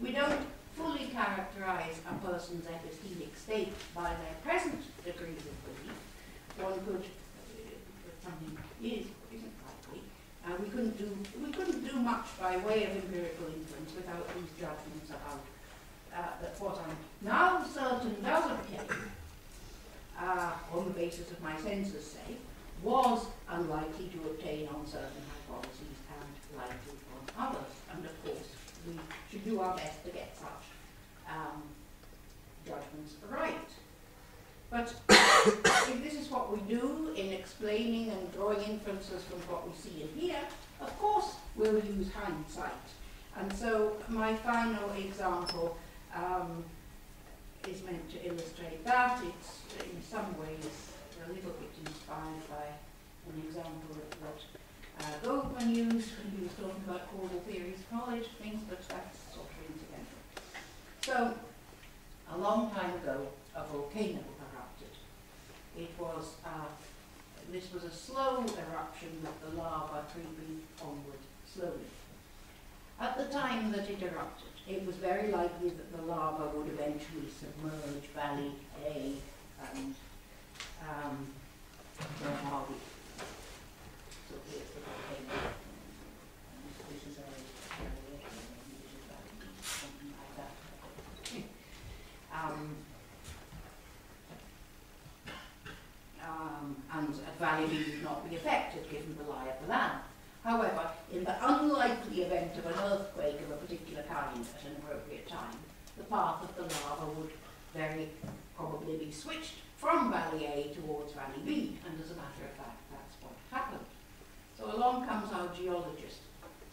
We don't fully characterize a person's epistemic state by their present degrees of belief. One could, if something is or isn't likely, we couldn't do much by way of empirical inference without these judgments about that what I'm now certain does obtain, on the basis of my senses, say, was unlikely to obtain on certain hypotheses and likely on others. And of course, we should do our best to get such judgments right. But if this is what we do in explaining and drawing inferences from what we see and hear, of course we'll use hindsight. And so my final example is meant to illustrate that. It's in some ways a little bit inspired by an example that Goldman used when he was talking about causal theories of knowledge, things, but that's sort of incidental. So, a long time ago, a volcano erupted. It was, this was a slow eruption with the lava creeping onward slowly. At the time that it erupted, it was very likely that the lava would eventually submerge Valley A and where are we? So here's the volcano. This is something like that. And Valley B would not be affected given the lie of the land. However, in the unlikely event of an earthquake of a particular kind at an appropriate time, the path of the lava would very probably be switched from Valley A towards Valley B, and as a matter of fact, that's what happened. So along comes our geologist,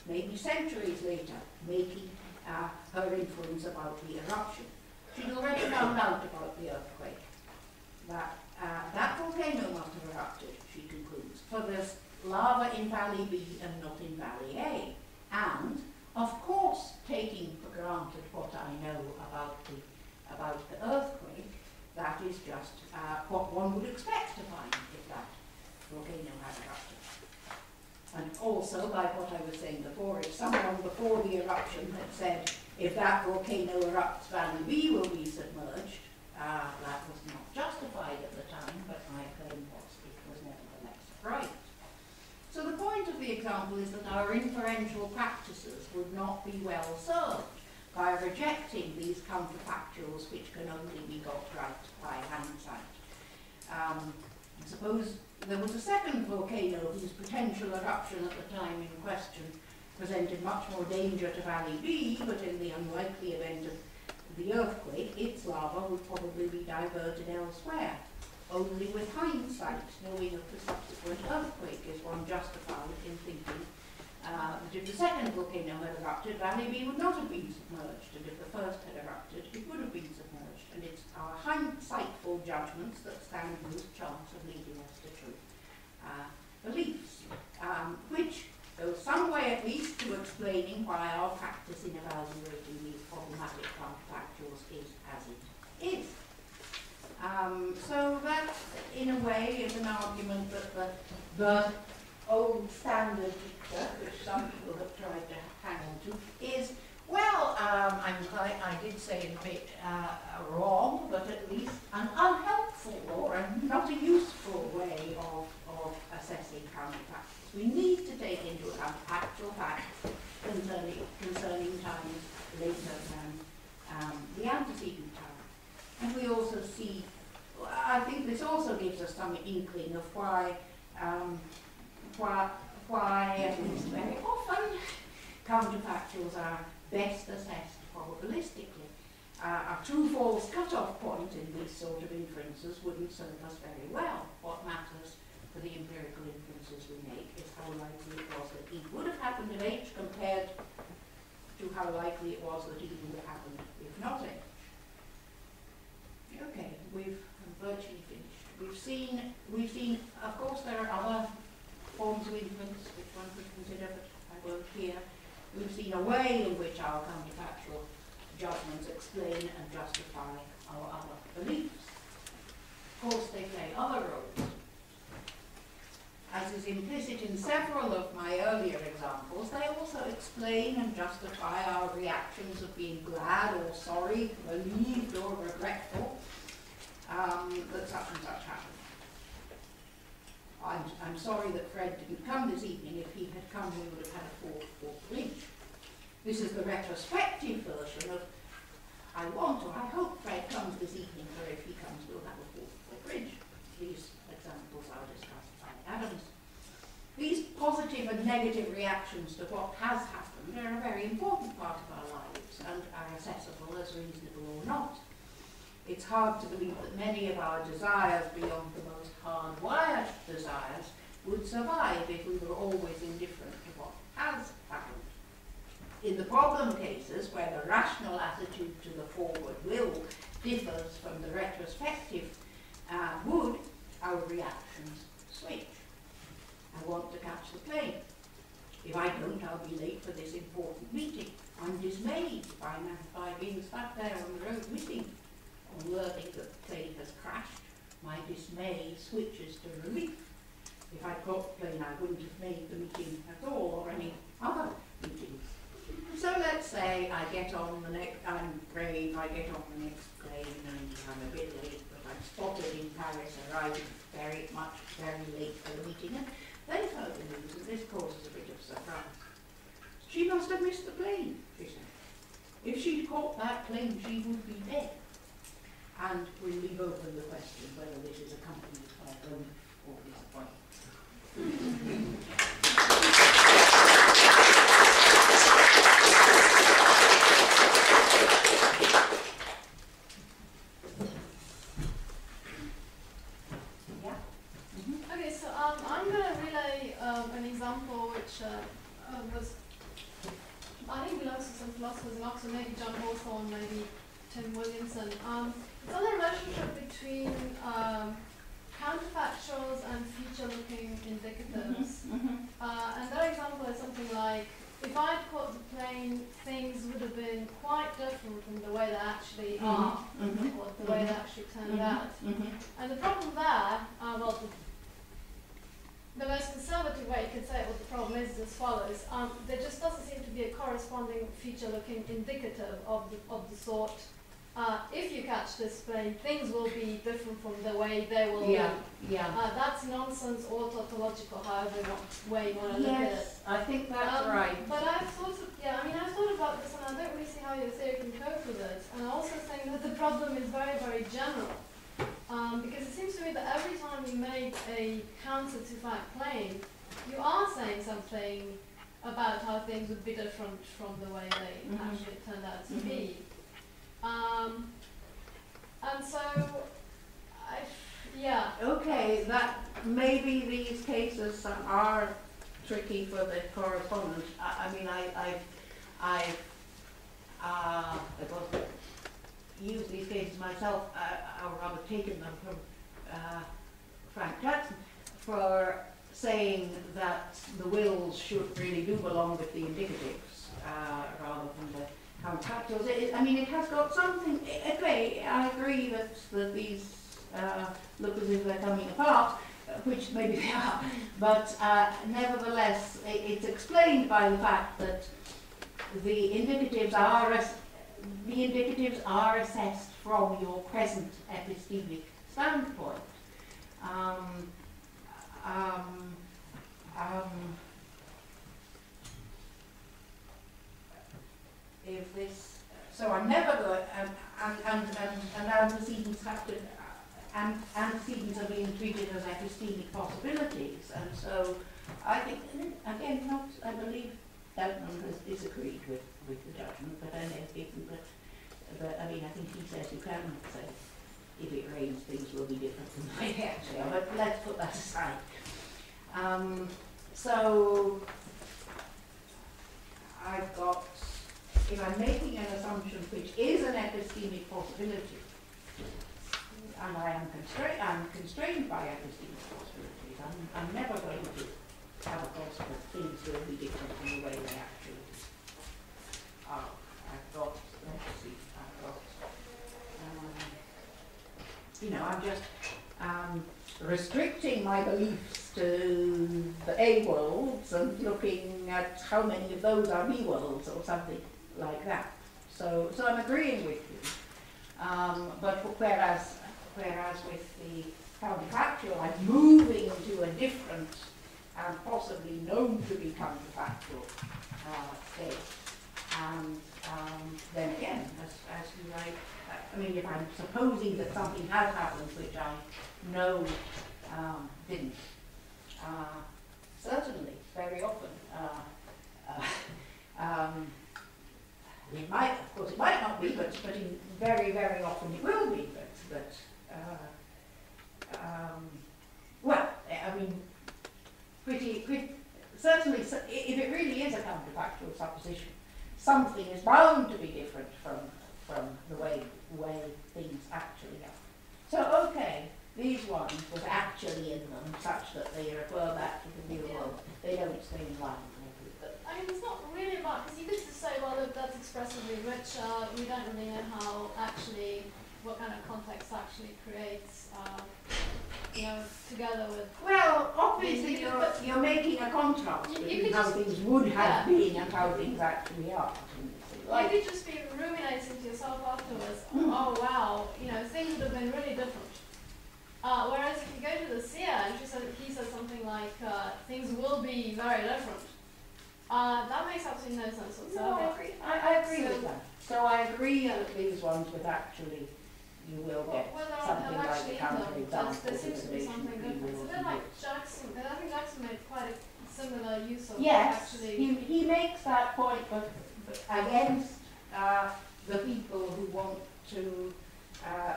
maybe centuries later, making her inference about the eruption. She'd already found out about the earthquake. That volcano must have erupted, she concludes, for there's lava in Valley B and not in Valley A. And, of course, taking for granted what I know about the earthquake, that is just what one would expect to find if that volcano had erupted. And also, by what I was saying before, if someone before the eruption had said, if that volcano erupts, Valley B will be submerged, that was not justified at the time, but my claim was it was nevertheless right. So the point of the example is that our inferential practices would not be well served by rejecting these counterfactuals which can only be got right by hindsight. Suppose there was a second volcano whose potential eruption at the time in question presented much more danger to Valley B, but in the unlikely event of the earthquake, its lava would probably be diverted elsewhere. Only with hindsight, knowing of the subsequent earthquake, is one justified in thinking that if the second volcano had erupted, Valley B would not have been submerged, and if the first had erupted, it would have been submerged. And it's our hindsightful judgments that stand most chance of leading us to true beliefs, which go some way at least to explaining why our practice in evaluating these problematic counterfactuals is as it is. So that, in a way, is an argument that the old standard picture, which some people have tried to hang on to, is, well, I did say a bit wrong, but at least an unhelpful or not a useful way of assessing counterfactuals. We need to take into account actual facts concerning times later than the antecedent time. And we also see, I think this also gives us some inkling of why at least very often, counterfactuals are best assessed probabilistically. A true-false cut-off point in these sort of inferences wouldn't serve us very well. What matters for the empirical inferences we make is how likely it was that E would have happened if H compared to how likely it was that E would have happened if not H. Okay, we've virtually finished. We've seen, of course, there are other forms of inference which one could consider, but I won't here. We've seen a way in which our counterfactual judgments explain and justify our other beliefs. Of course, they play other roles. As is implicit in several of my earlier examples, they also explain and justify our reactions of being glad or sorry, relieved or regretful that such and such happened. I'm sorry that Fred didn't come this evening. If he had come, we would have had a fourth bridge. This is the retrospective version of I hope Fred comes this evening, for if he comes, we'll have a fourth bridge. These examples are discussed by Adams. These positive and negative reactions to what has happened are a very important part of our lives and are accessible as reasonable or not. It's hard to believe that many of our desires, beyond the most hardwired desires, would survive if we were always indifferent to what has happened. In the problem cases, where the rational attitude to the forward will differs from the retrospective, would our reactions switch? I want to catch the plane. If I don't, I'll be late for this important meeting. I'm dismayed by being stuck there on the road missing. On learning that the plane has crashed, my dismay switches to relief. If I'd caught the plane, I wouldn't have made the meeting at all, or any other meetings. So let's say I get on the next, I'm brave, I get on the next plane and I'm a bit late, but I'm spotted in Paris, arriving very late for the meeting, and then further news, and this causes a bit of surprise. She must have missed the plane, she said. If she'd caught that plane, she would be dead. And we leave open the question whether this is accompanied by hope or disappointment. Okay, so I'm going to relay an example which was, I think, belongs to some philosophers in Oxford, maybe John Hawthorne, maybe Tim Williamson. It's on the relationship between counterfactuals and future-looking indicatives. And that example is something like, if I'd caught the plane, things would have been quite different from the way they actually are, or the way they actually turned out. And the problem there, well, the most conservative way you could say what the problem is as follows. There just doesn't seem to be a corresponding future-looking indicative of the sort, if you catch this plane, things will be different from the way they will be. That's nonsense or tautological, however way you want to look at it. I think that's right. But I've thought of, I've thought about this and I don't really see how your theory can cope with it. And I also think that the problem is very, very general. Because it seems to me that every time you make a counter to fact claim, you are saying something about how things would be different from the way they actually turned out to be. And so, yeah. Okay, that maybe these cases are tricky for the correspondent. I mean, I've used these cases myself, or rather taken them from Frank Jackson, for saying that the wills should really do belong with the indicatives rather than the counterfactuals. I mean, it has got something. Okay, I agree that these look as if they're coming apart, which maybe they are, but nevertheless, it's explained by the fact that the indicatives are assessed from your present epistemic standpoint. If this, so I'm never going, and antecedents have to, antecedents are being treated as epistemic possibilities, and so I think, again, not, I believe Edmund has disagreed with the judgment, but I know given that, I mean, I think he says you can say, if it rains, things will be different than the way they actually are, but let's put that aside. So, I've got, if I'm making an assumption which is an epistemic possibility, and I'm constrained by epistemic possibilities, I'm never going to have a course that things will be different from the way they actually are. I've got, let's see, you know, I'm just restricting my beliefs to the A worlds and looking at how many of those are B worlds or something like that. So I'm agreeing with you. But whereas with the counterfactual, I'm moving to a different and possibly known to be counterfactual state. And then again, as you write, I mean, if I'm supposing that something has happened which I know didn't, certainly, very often, it might, of course, it might not be, but very, very often it will be. Well, I mean, certainly, if it really is a counterfactual supposition, something is bound to be different from the way things actually are. So, okay, these ones with actually in them, such that they refer back to the real world, they don't stay in line. I mean, it's not really about, because you could just say, well, look, that's expressively rich. We don't really know how actually, what kind of context actually creates, you know, together with. Well, obviously you're making a contrast between how things would have been and how things actually are. Like, you could just be ruminating to yourself afterwards. Oh wow, you know, things would have been really different. Whereas if you go to the seer and he says something like, things will be very different. That makes absolutely no sense whatsoever. No, I agree with that. So I agree that these ones would actually, you will get something like the counterexample. There seems to be something different. It's a bit like Jackson. I think Jackson made quite a similar use of actually. He makes that point, but against the people who want to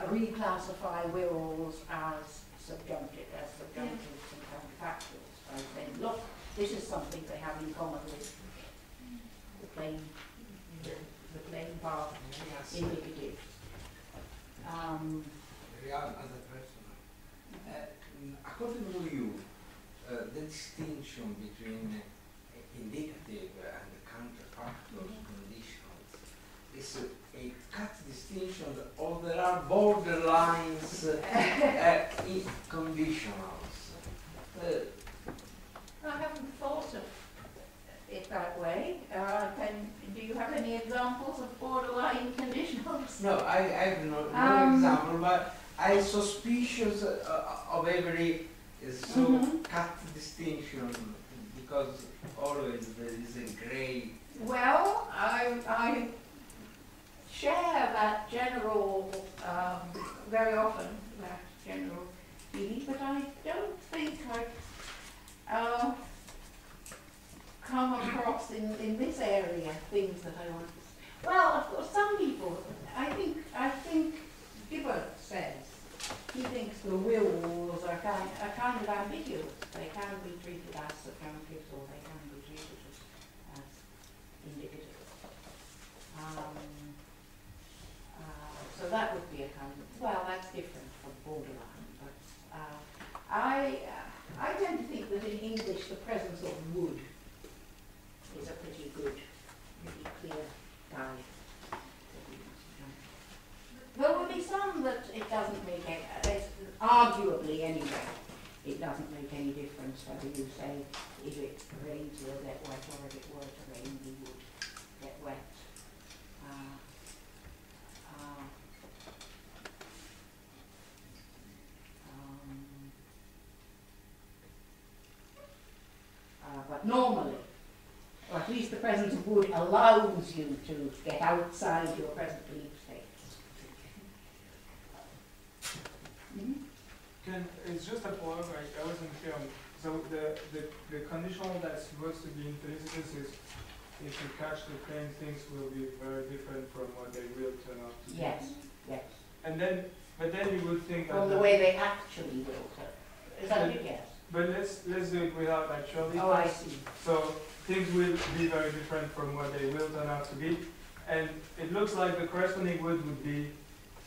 reclassify wills as subjunctive and counterfactuals, by saying, look, this is something they have in common with the plain part indicative. According to you, the distinction between indicative and counterfactual conditions is a cut distinction, or there are borderlines in conditionals? I haven't thought of it that way. Do you have any examples of borderline conditionals? No, I have no example, but I'm suspicious of every cut distinction, because always there is a grey. Well, I share that general, very often, that general feeling, but I don't think I've come across area, things that I want to. Well, of course, some people. I think Gibbard says he thinks the wills are kind of ambiguous. They can be treated as subjunctive, or they can be treated as indicative. So that would be a kind of, well, that's different from borderline, but I tend to think that in English the presence of would is a pretty good, pretty clear guide. There will be some that it doesn't make any, arguably anyway, it doesn't make any difference whether you say if it rains you'll get wet, or if it were to rain you would get wet. But normally, or at least the presence of would allows you to get outside your present belief state. It's just a point, I wasn't clear on. So the conditional that's supposed to be in felicitas is if you catch the plane, things will be very different from what they will turn out to be. Yes, yes. And then, but then you would think that From the way they actually will turn. Is that it? Yes. But let's do it without actually. Oh, I see. So things will be very different from what they will turn out to be. And it looks like the corresponding would be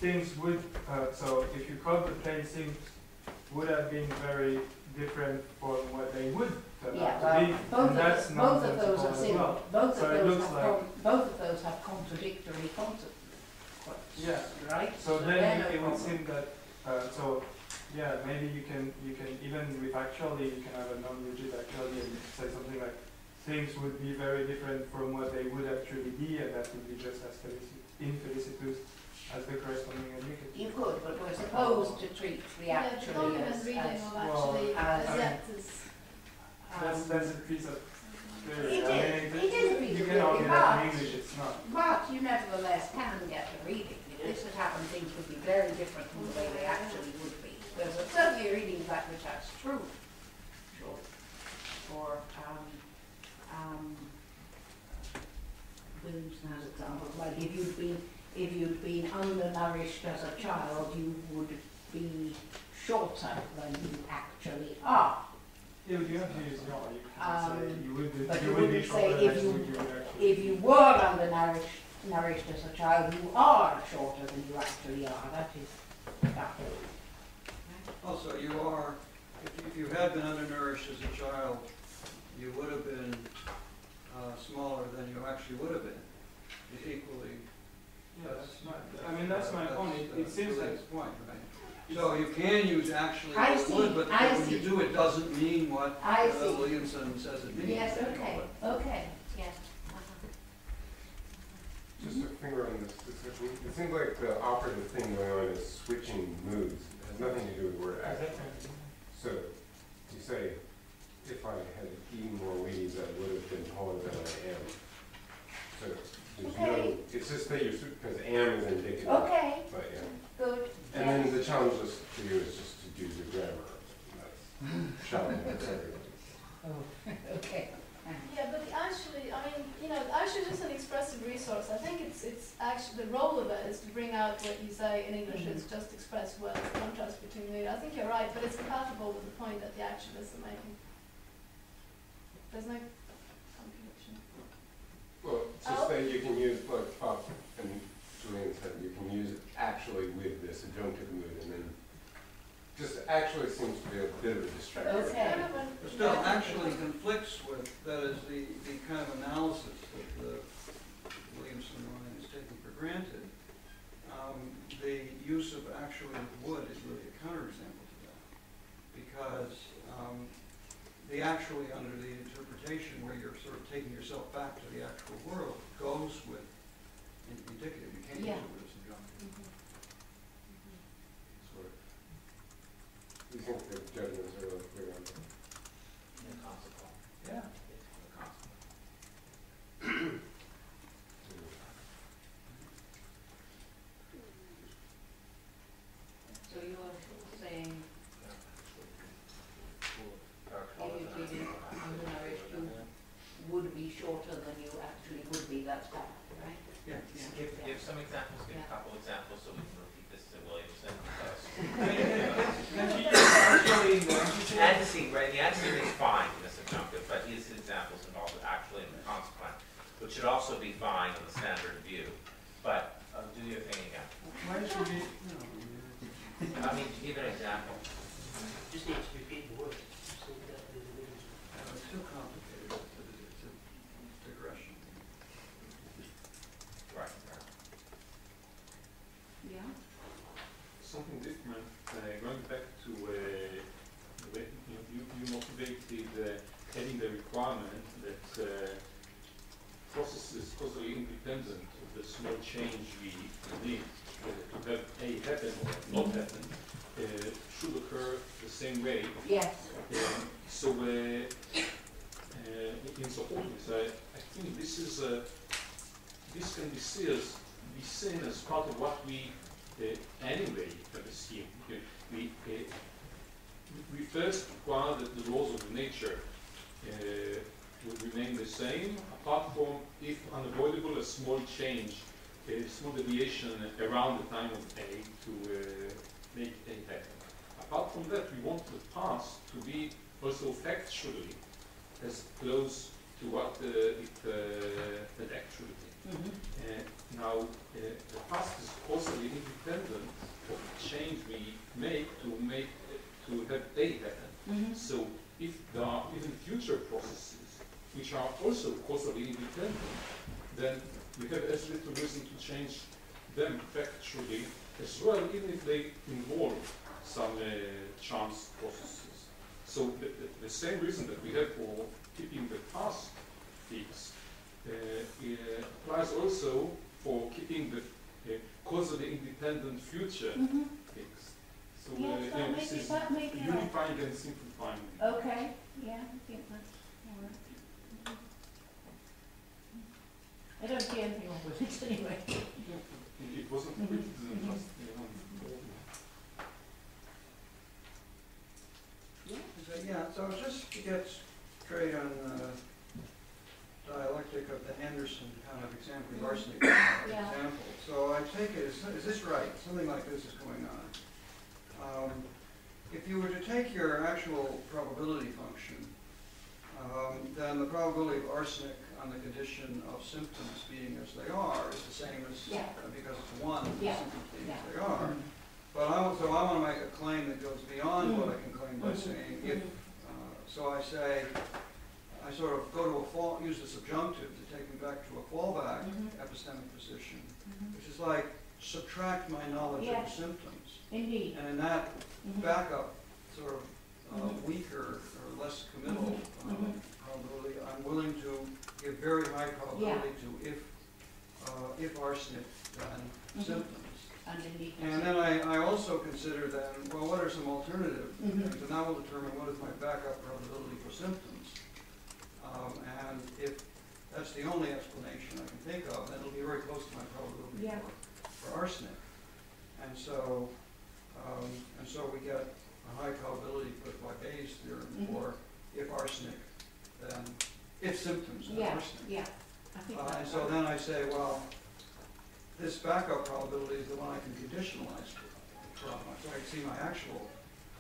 things would hurt. So if you caught the plane, things would have been very different from what they would turn out to be. And that's both of those are as simple. well. Both So of it those looks have like both of those have contradictory consequences. yeah. Right. So then no it would problem. seem that so yeah, maybe you can even with actually you can have a non-rigid actually and say something like things would be very different from what they would actually be, and that would be just as infelicitous as the corresponding indicative. You could, but we're supposed to treat the Yeah, actually the dominant as, reading of well, actually as- presents That's a piece of theory. It I is. mean, It is a piece you of can argue theory, that in but- English it's not. but you nevertheless can get a reading. If this had happened, things would be very different from the way they actually would be. There's certainly a reading of that which that's true. Sure. Or Williamson has examples like if you'd been undernourished as a child, you would be shorter than you actually are. Yeah, but you have to use law. You can say you would be, but you you would be wouldn't shorter say than if you you- would actually. If you were undernourished as a child, you are shorter than you actually are. That is that. Also, you are, if you had been undernourished as a child, you would have been smaller than you actually would have been. It's equally. Yeah, that's my point. It seems like Julian's point, right? So you can use actually I what see, would, but I when you see. do it doesn't mean what I see. Williamson says it means. Yes, okay, okay, yes. Just a finger on this discussion. It seems like the operative thing going on is switching moods. It has nothing to do with word action. So you say, if I had eaten more weeds, I would have been taller than I am. So there's Okay. no, it's just that you're, because am is indicative. Okay, But yeah. good. And yes. then the challenge is for you is just to do the grammar. That's challenge for everybody. Oh, okay. Yeah, but actually, I mean, actually just an expressive resource. I think it's actually, the role of it is to bring out what you say in English, it's just express well, the contrast between the, I think you're right, but it's compatible with the point that the actualists are making. There's no contradiction. Well, it's just that you can use, like Bob and Julian said, you can use it actually with this adjunctive mood, and then just actually seems to be a bit of a distraction. But it's Okay. kind of an, But still, actually conflicts with, that is the kind of analysis that the Williamson line is taken for granted. The use of actually with would is really a counterexample to that. Because the actually under the interpretation where you're sort of taking yourself back to the actual world goes with indicative. You can't Yeah. use it with subjunctive. Sort of. You think the judgments are really clear on that? yeah. So you are saying if you've been undernourished, you would be shorter than you actually Yeah. Give some examples, give a couple examples so we can repeat this to Williamson. Antecedent, right? The antecedent is fine in the subjunctive, but his examples involve actually in the consequent, which should also be fine in the standard view. But do your thing again. Why should we, I mean, give an example. Just need to repeat the word. it's too complicated, it's a digression. Right. Yeah. Something different, going back to the way you motivated having the requirement that processes causally independent of the small change we need to have A happen or not happen should occur the same way. Yes. So in support of this, I think this is this can be seen as part of what we anyway have assumed. We first require that the laws of nature would remain the same, apart from if unavoidable a small change, a small deviation around the time of A to make A happen. Apart from that, we want the past to be also factually as close to what it actually is. Now, the past is causally independent of the change we make to have A happen. So if there are even future processes which are also causally independent, then we have as little reason to change them factually as well, even if they involve some chance processes. So the same reason that we have for keeping the past fixed applies also for keeping the causally independent future fixed. So Yes, this is that may be right. unifying and simplifying. Okay, yeah, I think that's all right. I don't see anything wrong with it anyway. It wasn't criticism, just So just to get straight on dialectic of the Anderson kind of example, the arsenic example. So I take it, is this right? Something like this is going on. If you were to take your actual probability function, then the probability of arsenic on the condition of symptoms being as they are is the same as, because it's one, symptoms being as they are. But I want to make a claim that goes beyond what I can claim by saying if. So I say, I sort of go to use the subjunctive to take me back to a fallback epistemic position, which is like subtract my knowledge of the symptoms. Indeed. And in that backup, sort of weaker or less committal probability, I'm willing to give very high probability to if arsenic, then symptoms. And then I also consider then, well, what are some alternative things? And that will determine what is my backup probability for symptoms. And if that's the only explanation I can think of, then it'll be very close to my probability for arsenic. And so we get a high probability put by Bayes' theorem for if arsenic, then if symptoms, then arsenic. I think and so then I say, well, this backup probability is the one I can conditionalize from. So I see my actual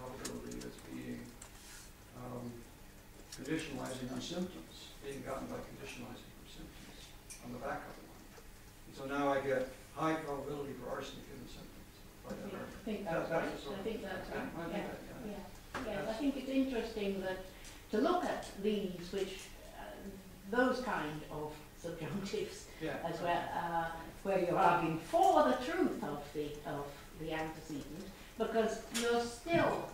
probability as being conditionalizing on symptoms, being gotten by conditionalizing from symptoms on the backup one. And so now I get high probability for arsenic in the symptoms. I think that's right. I think that's right. Yes, I think it's interesting that to look at these, which those kind of subjunctives as well, where you're arguing for the truth of the antecedent, because you're still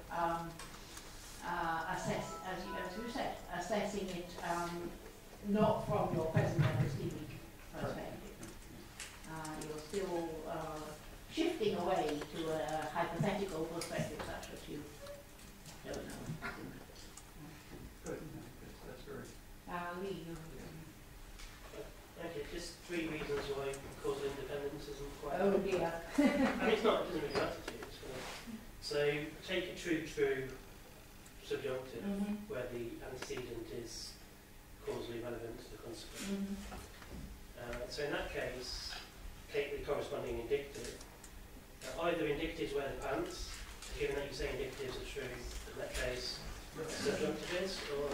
assessing it not from your present antecedent perspective. You're still shifting away to a hypothetical perspective such as you don't know. Good. That's very. Lee, Okay, just 3 reasons why causal independence isn't quite. oh dear. I mean, it doesn't really matter to you. So take a true subjunctive where the antecedent is causally relevant to the consequent. So in that case, corresponding indicative. Either indicatives where the pants, given that you say indicatives are true, in that case, subjunctive is, or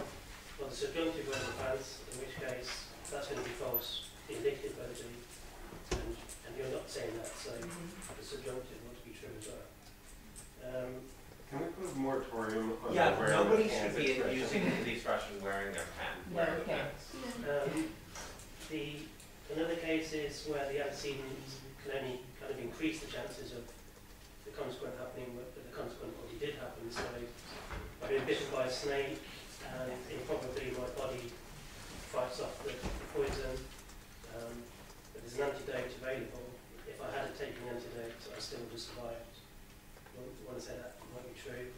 the subjunctive where the pants, in which case that's going to be false, the indicative where the and you're not saying that, so the subjunctive ought to be true as well. Can we put a moratorium on Yeah, the wearing nobody of should pants be expression? using the expression wearing their pants. No, okay. Another case is where the antecedent can only kind of increase the chances of the consequent happening, but the consequent already did happen. So I've been bitten by a snake, and improbably my body fights off the poison. But there's an antidote available. If I hadn't taken the antidote, I still would have survived. I want to say that might be true.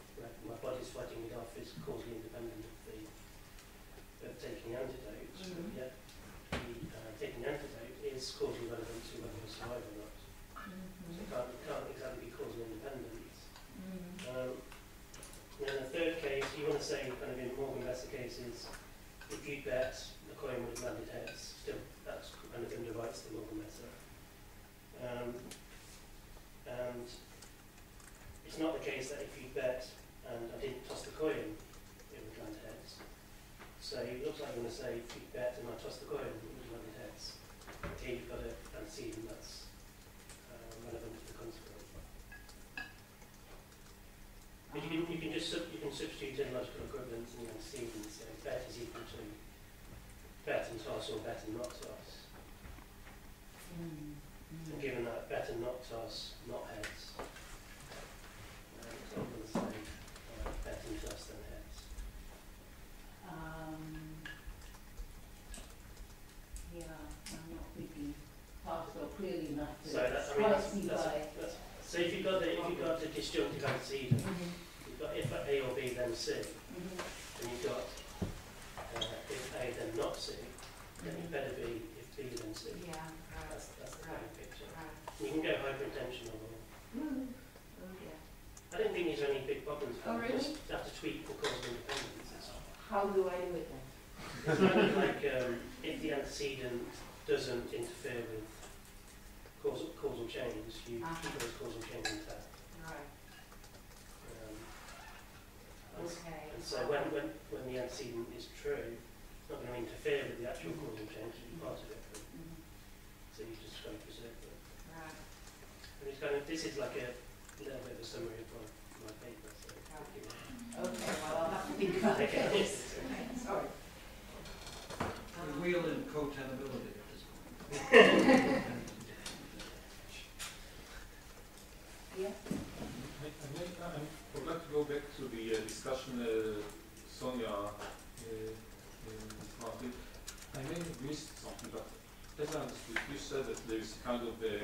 My body's fighting it off is causally independent of taking the antidote. But yet, taking the antidote is causally relevant to whether you survive or not. So it can't exactly be causally independent. Then the third case, you want to say, kind of in Morgenbesser cases, if you bet the coin would have landed heads, still that's kind of underwrites the Morgenbesser. And it's not the case that if you bet and I didn't toss the coin, it would land heads. So it looks like you want to say if you bet and I toss the coin, it would land heads. But here you've got an antecedent that's relevant to the consequence. But you can substitute in logical equivalence in the antecedent, so bet is equal to bet and toss or bet and not toss. And given that bet and not toss, not heads, so I'm going to say bet and toss then heads. Yeah, I'm not thinking possible clearly enough to So that's, strike me by. So if you've got the disjunctive antecedent, you've got if A or B then C, and you've got if A then not C, then it better be if B then C. Yeah, That's the kind of picture. right. You can go hyperintentional or Oh, yeah. I don't think there's any big problems. Oh, really? Just have to tweak the causal independence. How do I do it then? It's kind of like if the antecedent doesn't interfere with causal change, you keep those causal change intact. Right. Okay. And so when the antecedent is true, it's not going to interfere with the actual causal change, it's part of it. So you just kind of preserve it. Right. And it's kind of, this is like a little bit of a summary of my paper. So Okay, well, I'll have to think about it. Okay. Sorry. We wheel in co-tenability at this point. Yeah. I would like to go back to the discussion Sonia started. I may have missed something, but as I understood, you said that there is kind of a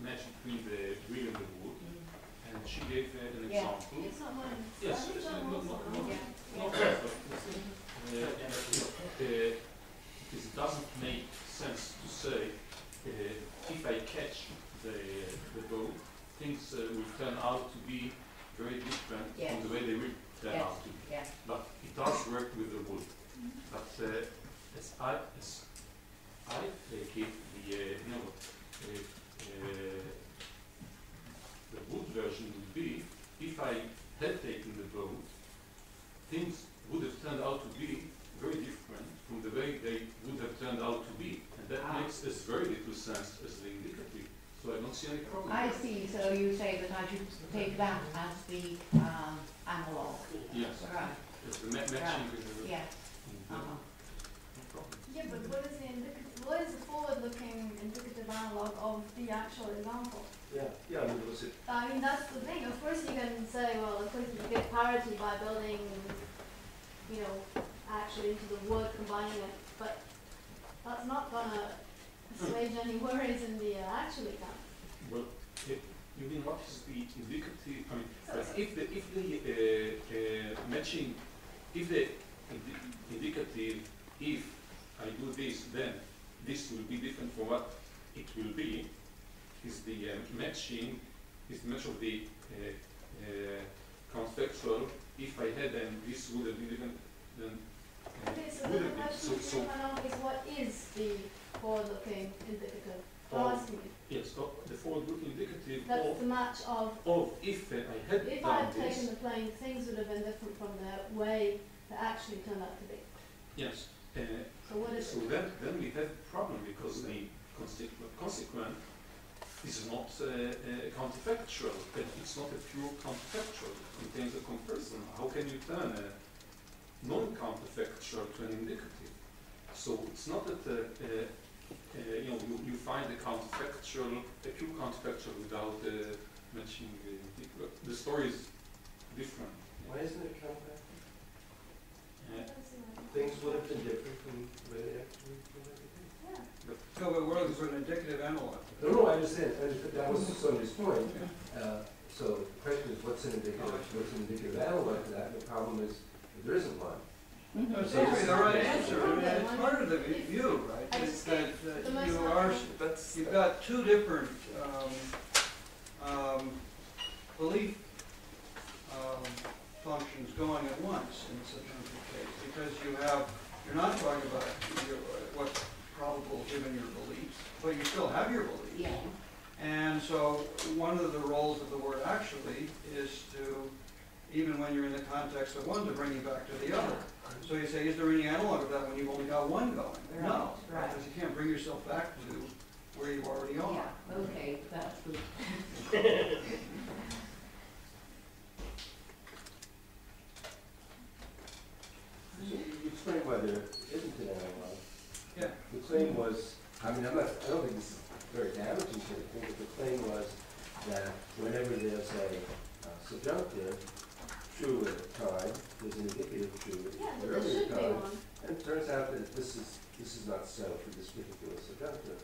match between the real and the wood, and she gave an example. It's not mine. Yes, I think yes, that no, was no, mine. no, it doesn't make sense to say if I catch the boat, things will turn out to be very different from the way they will turn out to be. Yeah. But it does work with the wood. But as I take it, the wood version would be if I had taken the boat, things would have turned out to be very different from the way they would have turned out to be. And that makes as very little sense as the indicative. So I don't see any problem. I see, so you say that I should take that as the analog. Yes. Right. Yes, the matching with the Yeah. no problem. Yeah, but what is the indicative? What is the forward-looking indicative analog of the actual example? Yeah, was it? I mean, that's the thing. Of course, you can say, well, of course, you get parity by building, actually into the wood, combining it, but that's not gonna assuage any worries in the actual example. Well, you mean what is the indicative? I mean, if the matching, if the indicative, if I do this, then this will be different from what it will be. Is the matching? Is the match of the counterfactual? If I had them, this would have been different. Then Okay, so then the question is what is the forward-looking indicative? Oh, Asking me. yes. Yes, the forward-looking indicative That's the match of, if I had if I done had this. taken the plane, things would have been different from the way they actually turned out to be. Yes. So what is So it? then we have a problem because the consequent is not counterfactual. It's not a pure counterfactual. It contains a comparison. How can you turn a non-counterfactual to an indicative? So it's not that you find a counterfactual, a pure counterfactual without matching the indicative. The story is different. Why isn't it counterfactual? Yeah. Things would have been different from the way they actually were. So, but we're looking for an indicative analog. No, I understand. That was Sonia's point. So the question is, what's an indicative analog to that? And the problem is, there isn't one. No, it seems to be the right answer. I mean, it's part of the view, right? It's that you are, you've got two different belief functions going at once in such a case, because you're not talking about what's probable given your beliefs, but you still have your beliefs. Yeah. And so one of the roles of the word actually is to, even when you're in the context of one, to bring you back to the other. So you say, is there any analog of that when you've only got one going? No, Right. because you can't bring yourself back to where you already are. Yeah, okay, that's good. So you explain why there isn't an analog. Yeah. The claim was, I don't think this is very damaging to the thing, but the claim was that whenever there's a subjunctive true at a time, there's an indicative true at Yeah, an but there earlier should be time. one. And it turns out that this is not so for this particular subjunctive.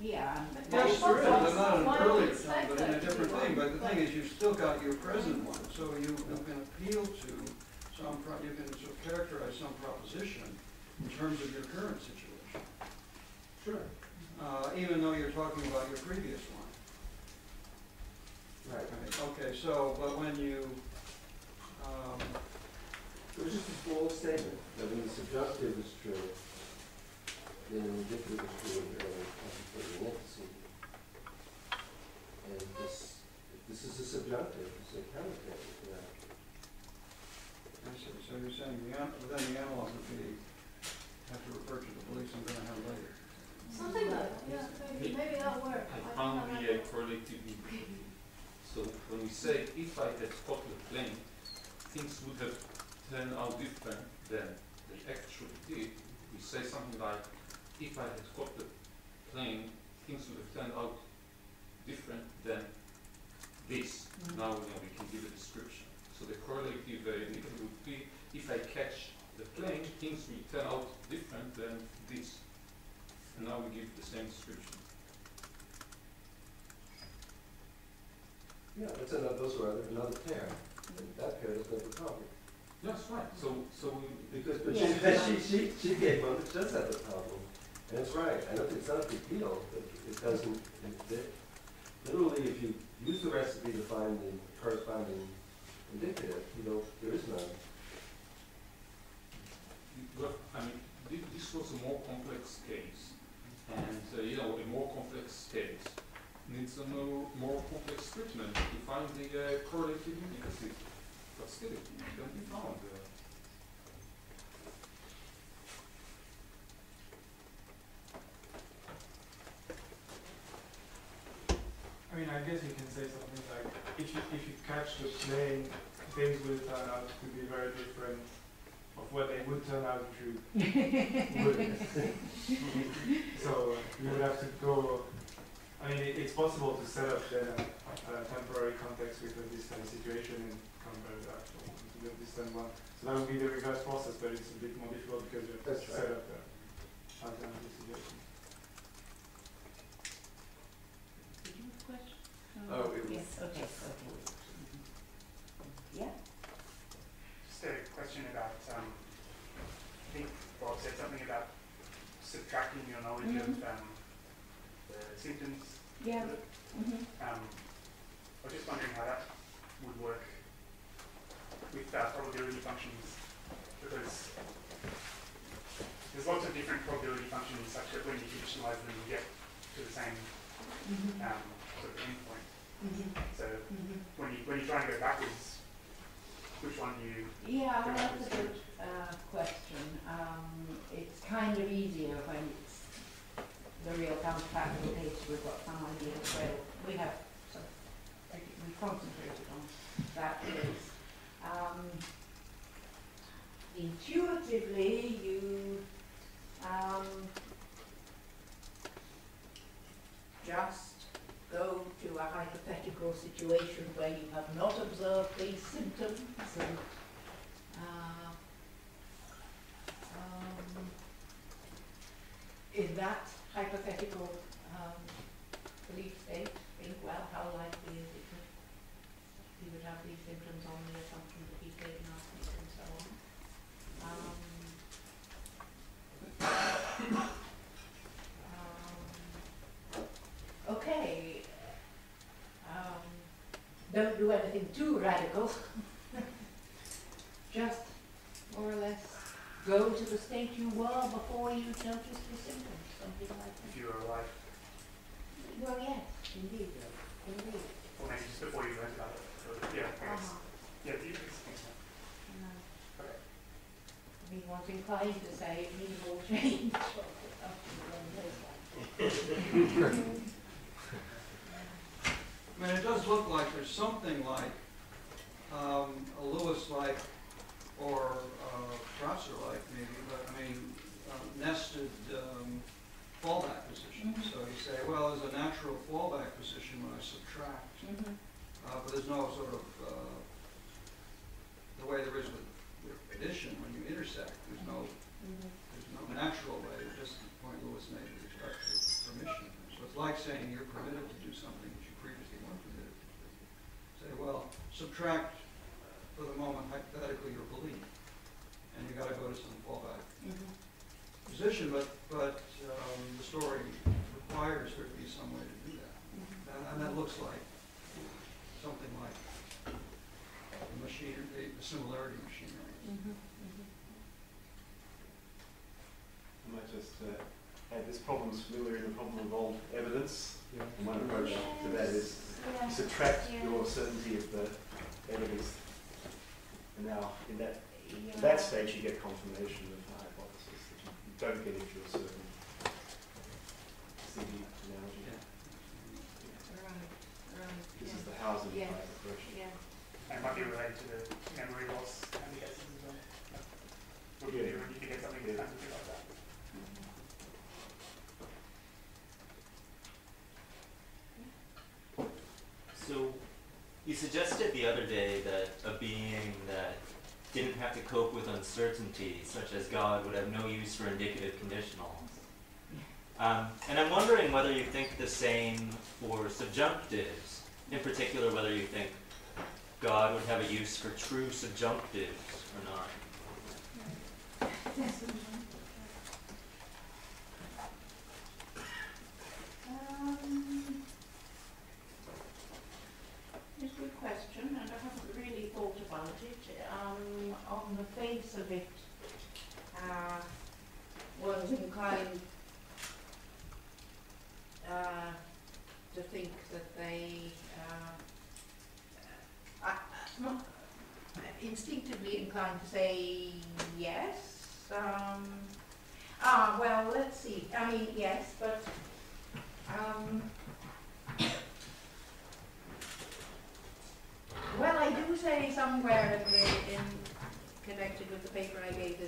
Yeah. Yes, there is, but not an Why don't we earlier time, expect but in a that to be different thing. But the one? thing is, you've still got your present one, so you can appeal to some, you can sort of characterize some proposition in terms of your current situation. Sure. Even though you're talking about your previous one. Right. Okay, so, but when you, It was just a full statement that when the subjunctive is true, then an indicative is true in the earlier contemplating antecedent. And this is a subjunctive, it's a counterfactual to that. I see. So you're saying then the analog would be, have to refer to the beliefs I'm gonna have later. Something like that, yeah, maybe that'll work. I think found that might the work. correlative indicative. So when we say, if I had caught the plane, things would have turned out different than they actually did. We say something like, if I had caught the plane, things would have turned out different than this. Now we can give a description. So the correlative indicative would be, if I catch the plane, things will turn out different than this. And now we give the same description. Yeah, those were another pair. And that pair doesn't have a problem. That's right. So Because, but Yeah. she gave one that does have a problem. And it's right. I don't think it's not a big deal, but it doesn't, literally, if you use the recipe to find the corresponding indicative, there is none. well, I mean, this was a more complex case, and a more complex case needs a more complex treatment to find the correlative indicative. But still, it can be found. I mean, I guess you can say something like, if you catch the plane, things will turn out to be very different of what they would turn out to would. So you would have to go. I mean, it's possible to set up then a temporary context with a distant situation and convert that to the distant one. So that would be the reverse process, but it's a bit more difficult because you have to That's set right. up the alternative situation. Did you have a question? Oh, it was- Yes, okay. Yeah? Just a question about, I think Bob said something about subtracting your knowledge of the symptoms. Yeah. I was just wondering how that would work with probability functions, because there's lots of different probability functions such that when you conditionalize them, you get to the same sort of endpoint. So when you try and go backwards, which one do you? Yeah, go well, that's backwards a to? good question. It's kind of easier when it's the real counterfactual case. We've got some idea of where we have some. We concentrated on that case. Intuitively, you just go to a hypothetical situation where you have not observed these symptoms and in that hypothetical belief state, think, well, how likely is it that he would have these symptoms on the assumption that he's taken arsenic and so on. Okay. Don't do anything too radical. Just more or less go to the state you were before you noticed the symptoms, something like that. If you were alive, Well, yes, indeed. Indeed. or maybe just before you learned about it. So, yeah, I guess. Yeah, you think so. No. Okay. I mean, one's inclined to say minimal change after one knows that. I mean, it does look like there's something like a Lewis-like or Strasser-like maybe, but I mean, nested fallback position. So you say, well, there's a natural fallback position when I subtract, but there's no sort of, the way there is with addition when you intersect, there's no natural way, just the point Lewis made with respect to permission. So it's like saying you're permitted to do something that you previously weren't permitted to do. Say, well, subtract for the moment hypothetically your belief, and you got to go to some fallback position, but the story requires there to be some way to do that, and that looks like something like the machinery, the similarity machinery. I might just add this problem is familiar in the problem of old evidence. And one approach to that is subtract your certainty of the evidence. And now in that stage you get confirmation of the hypothesis that you don't get if you're certain. See the analogy? Right. This is the housing type approach. And it might be related to the memory loss and the cases as well. What do you do when you forget something that's kind of like that? So you suggested the other day that a being that didn't have to cope with uncertainty, such as God, would have no use for indicative conditionals. And I'm wondering whether you think the same for subjunctives, in particular whether you think God would have a use for true subjunctives or not. It's a good question, and I haven't really thought about it. On the face of it, one's inclined to think that they not instinctively inclined to say yes. Well, let's see. I mean, yes, but well, I do say somewhere in connected with the paper I gave the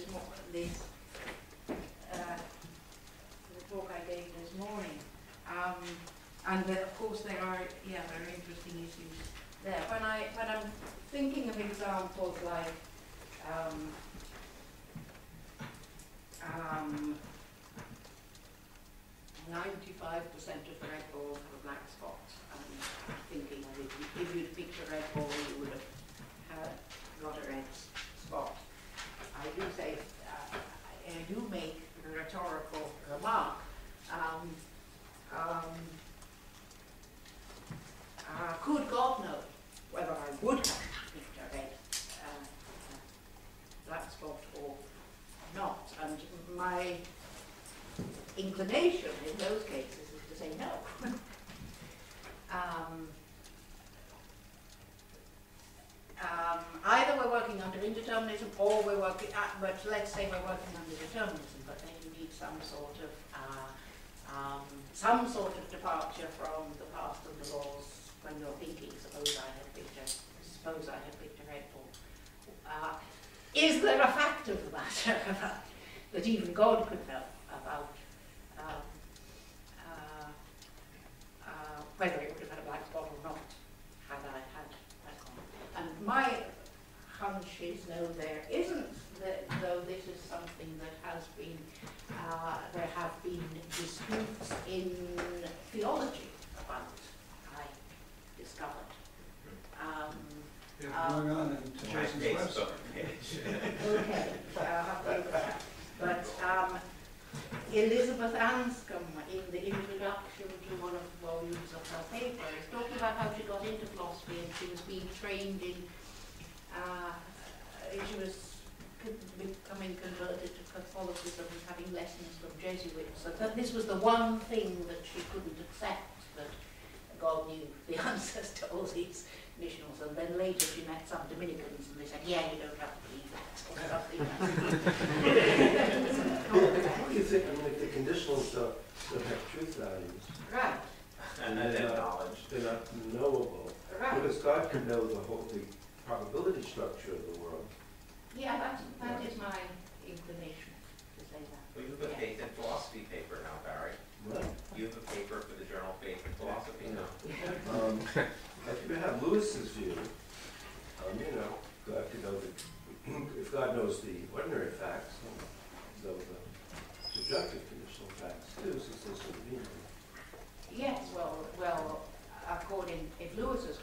talk I gave this morning, and of course there are very interesting issues there. When I'm thinking of examples like 95% of the red balls have a black spot. I'm thinking that if you'd picked a red ball, you would have got a red spot. I do say, I do make a rhetorical remark. Could God know whether I would have picked a red black spot or not? And my inclination in those cases is to say no. Either we're working under indeterminism or we're working, but let's say we're working under determinism, but then you need some sort of departure from the past and the laws when you're thinking. Suppose I had picked a red ball. Is there a fact of the matter that even God could know about whether it would have had a black spot or not had I had that comment? And my hunch is no, there isn't, though this is something that has been, there have been disputes in theology about, I discovered. Going on in Jason's website. Okay, so I'll have to look at that. But Elizabeth Anscombe, in the introduction to one of the volumes of her paper, is talking about how she got into philosophy and she was being trained in, she was becoming converted to Catholicism and having lessons from Jesuits. So that this was the one thing that she couldn't accept, that God knew the answers to all these missionals. And then later she met some Dominicans and they said, yeah, you don't have to believe that, or something like that. What do you think, I mean, if the conditionals don't have truth values, Right. And then knowledge. they're not knowable, Right. because God can know the probability structure of the world. Yeah, that is my inclination to say that. Well, you have a faith in philosophy paper now, Barry. Right. You have a paper for the journal Faith and Philosophy now. I think we have Lewis's view. God could know if God knows the ordinary facts, so the subjective conditional facts too, since those are meaning. Yes, well, according, if Lewis is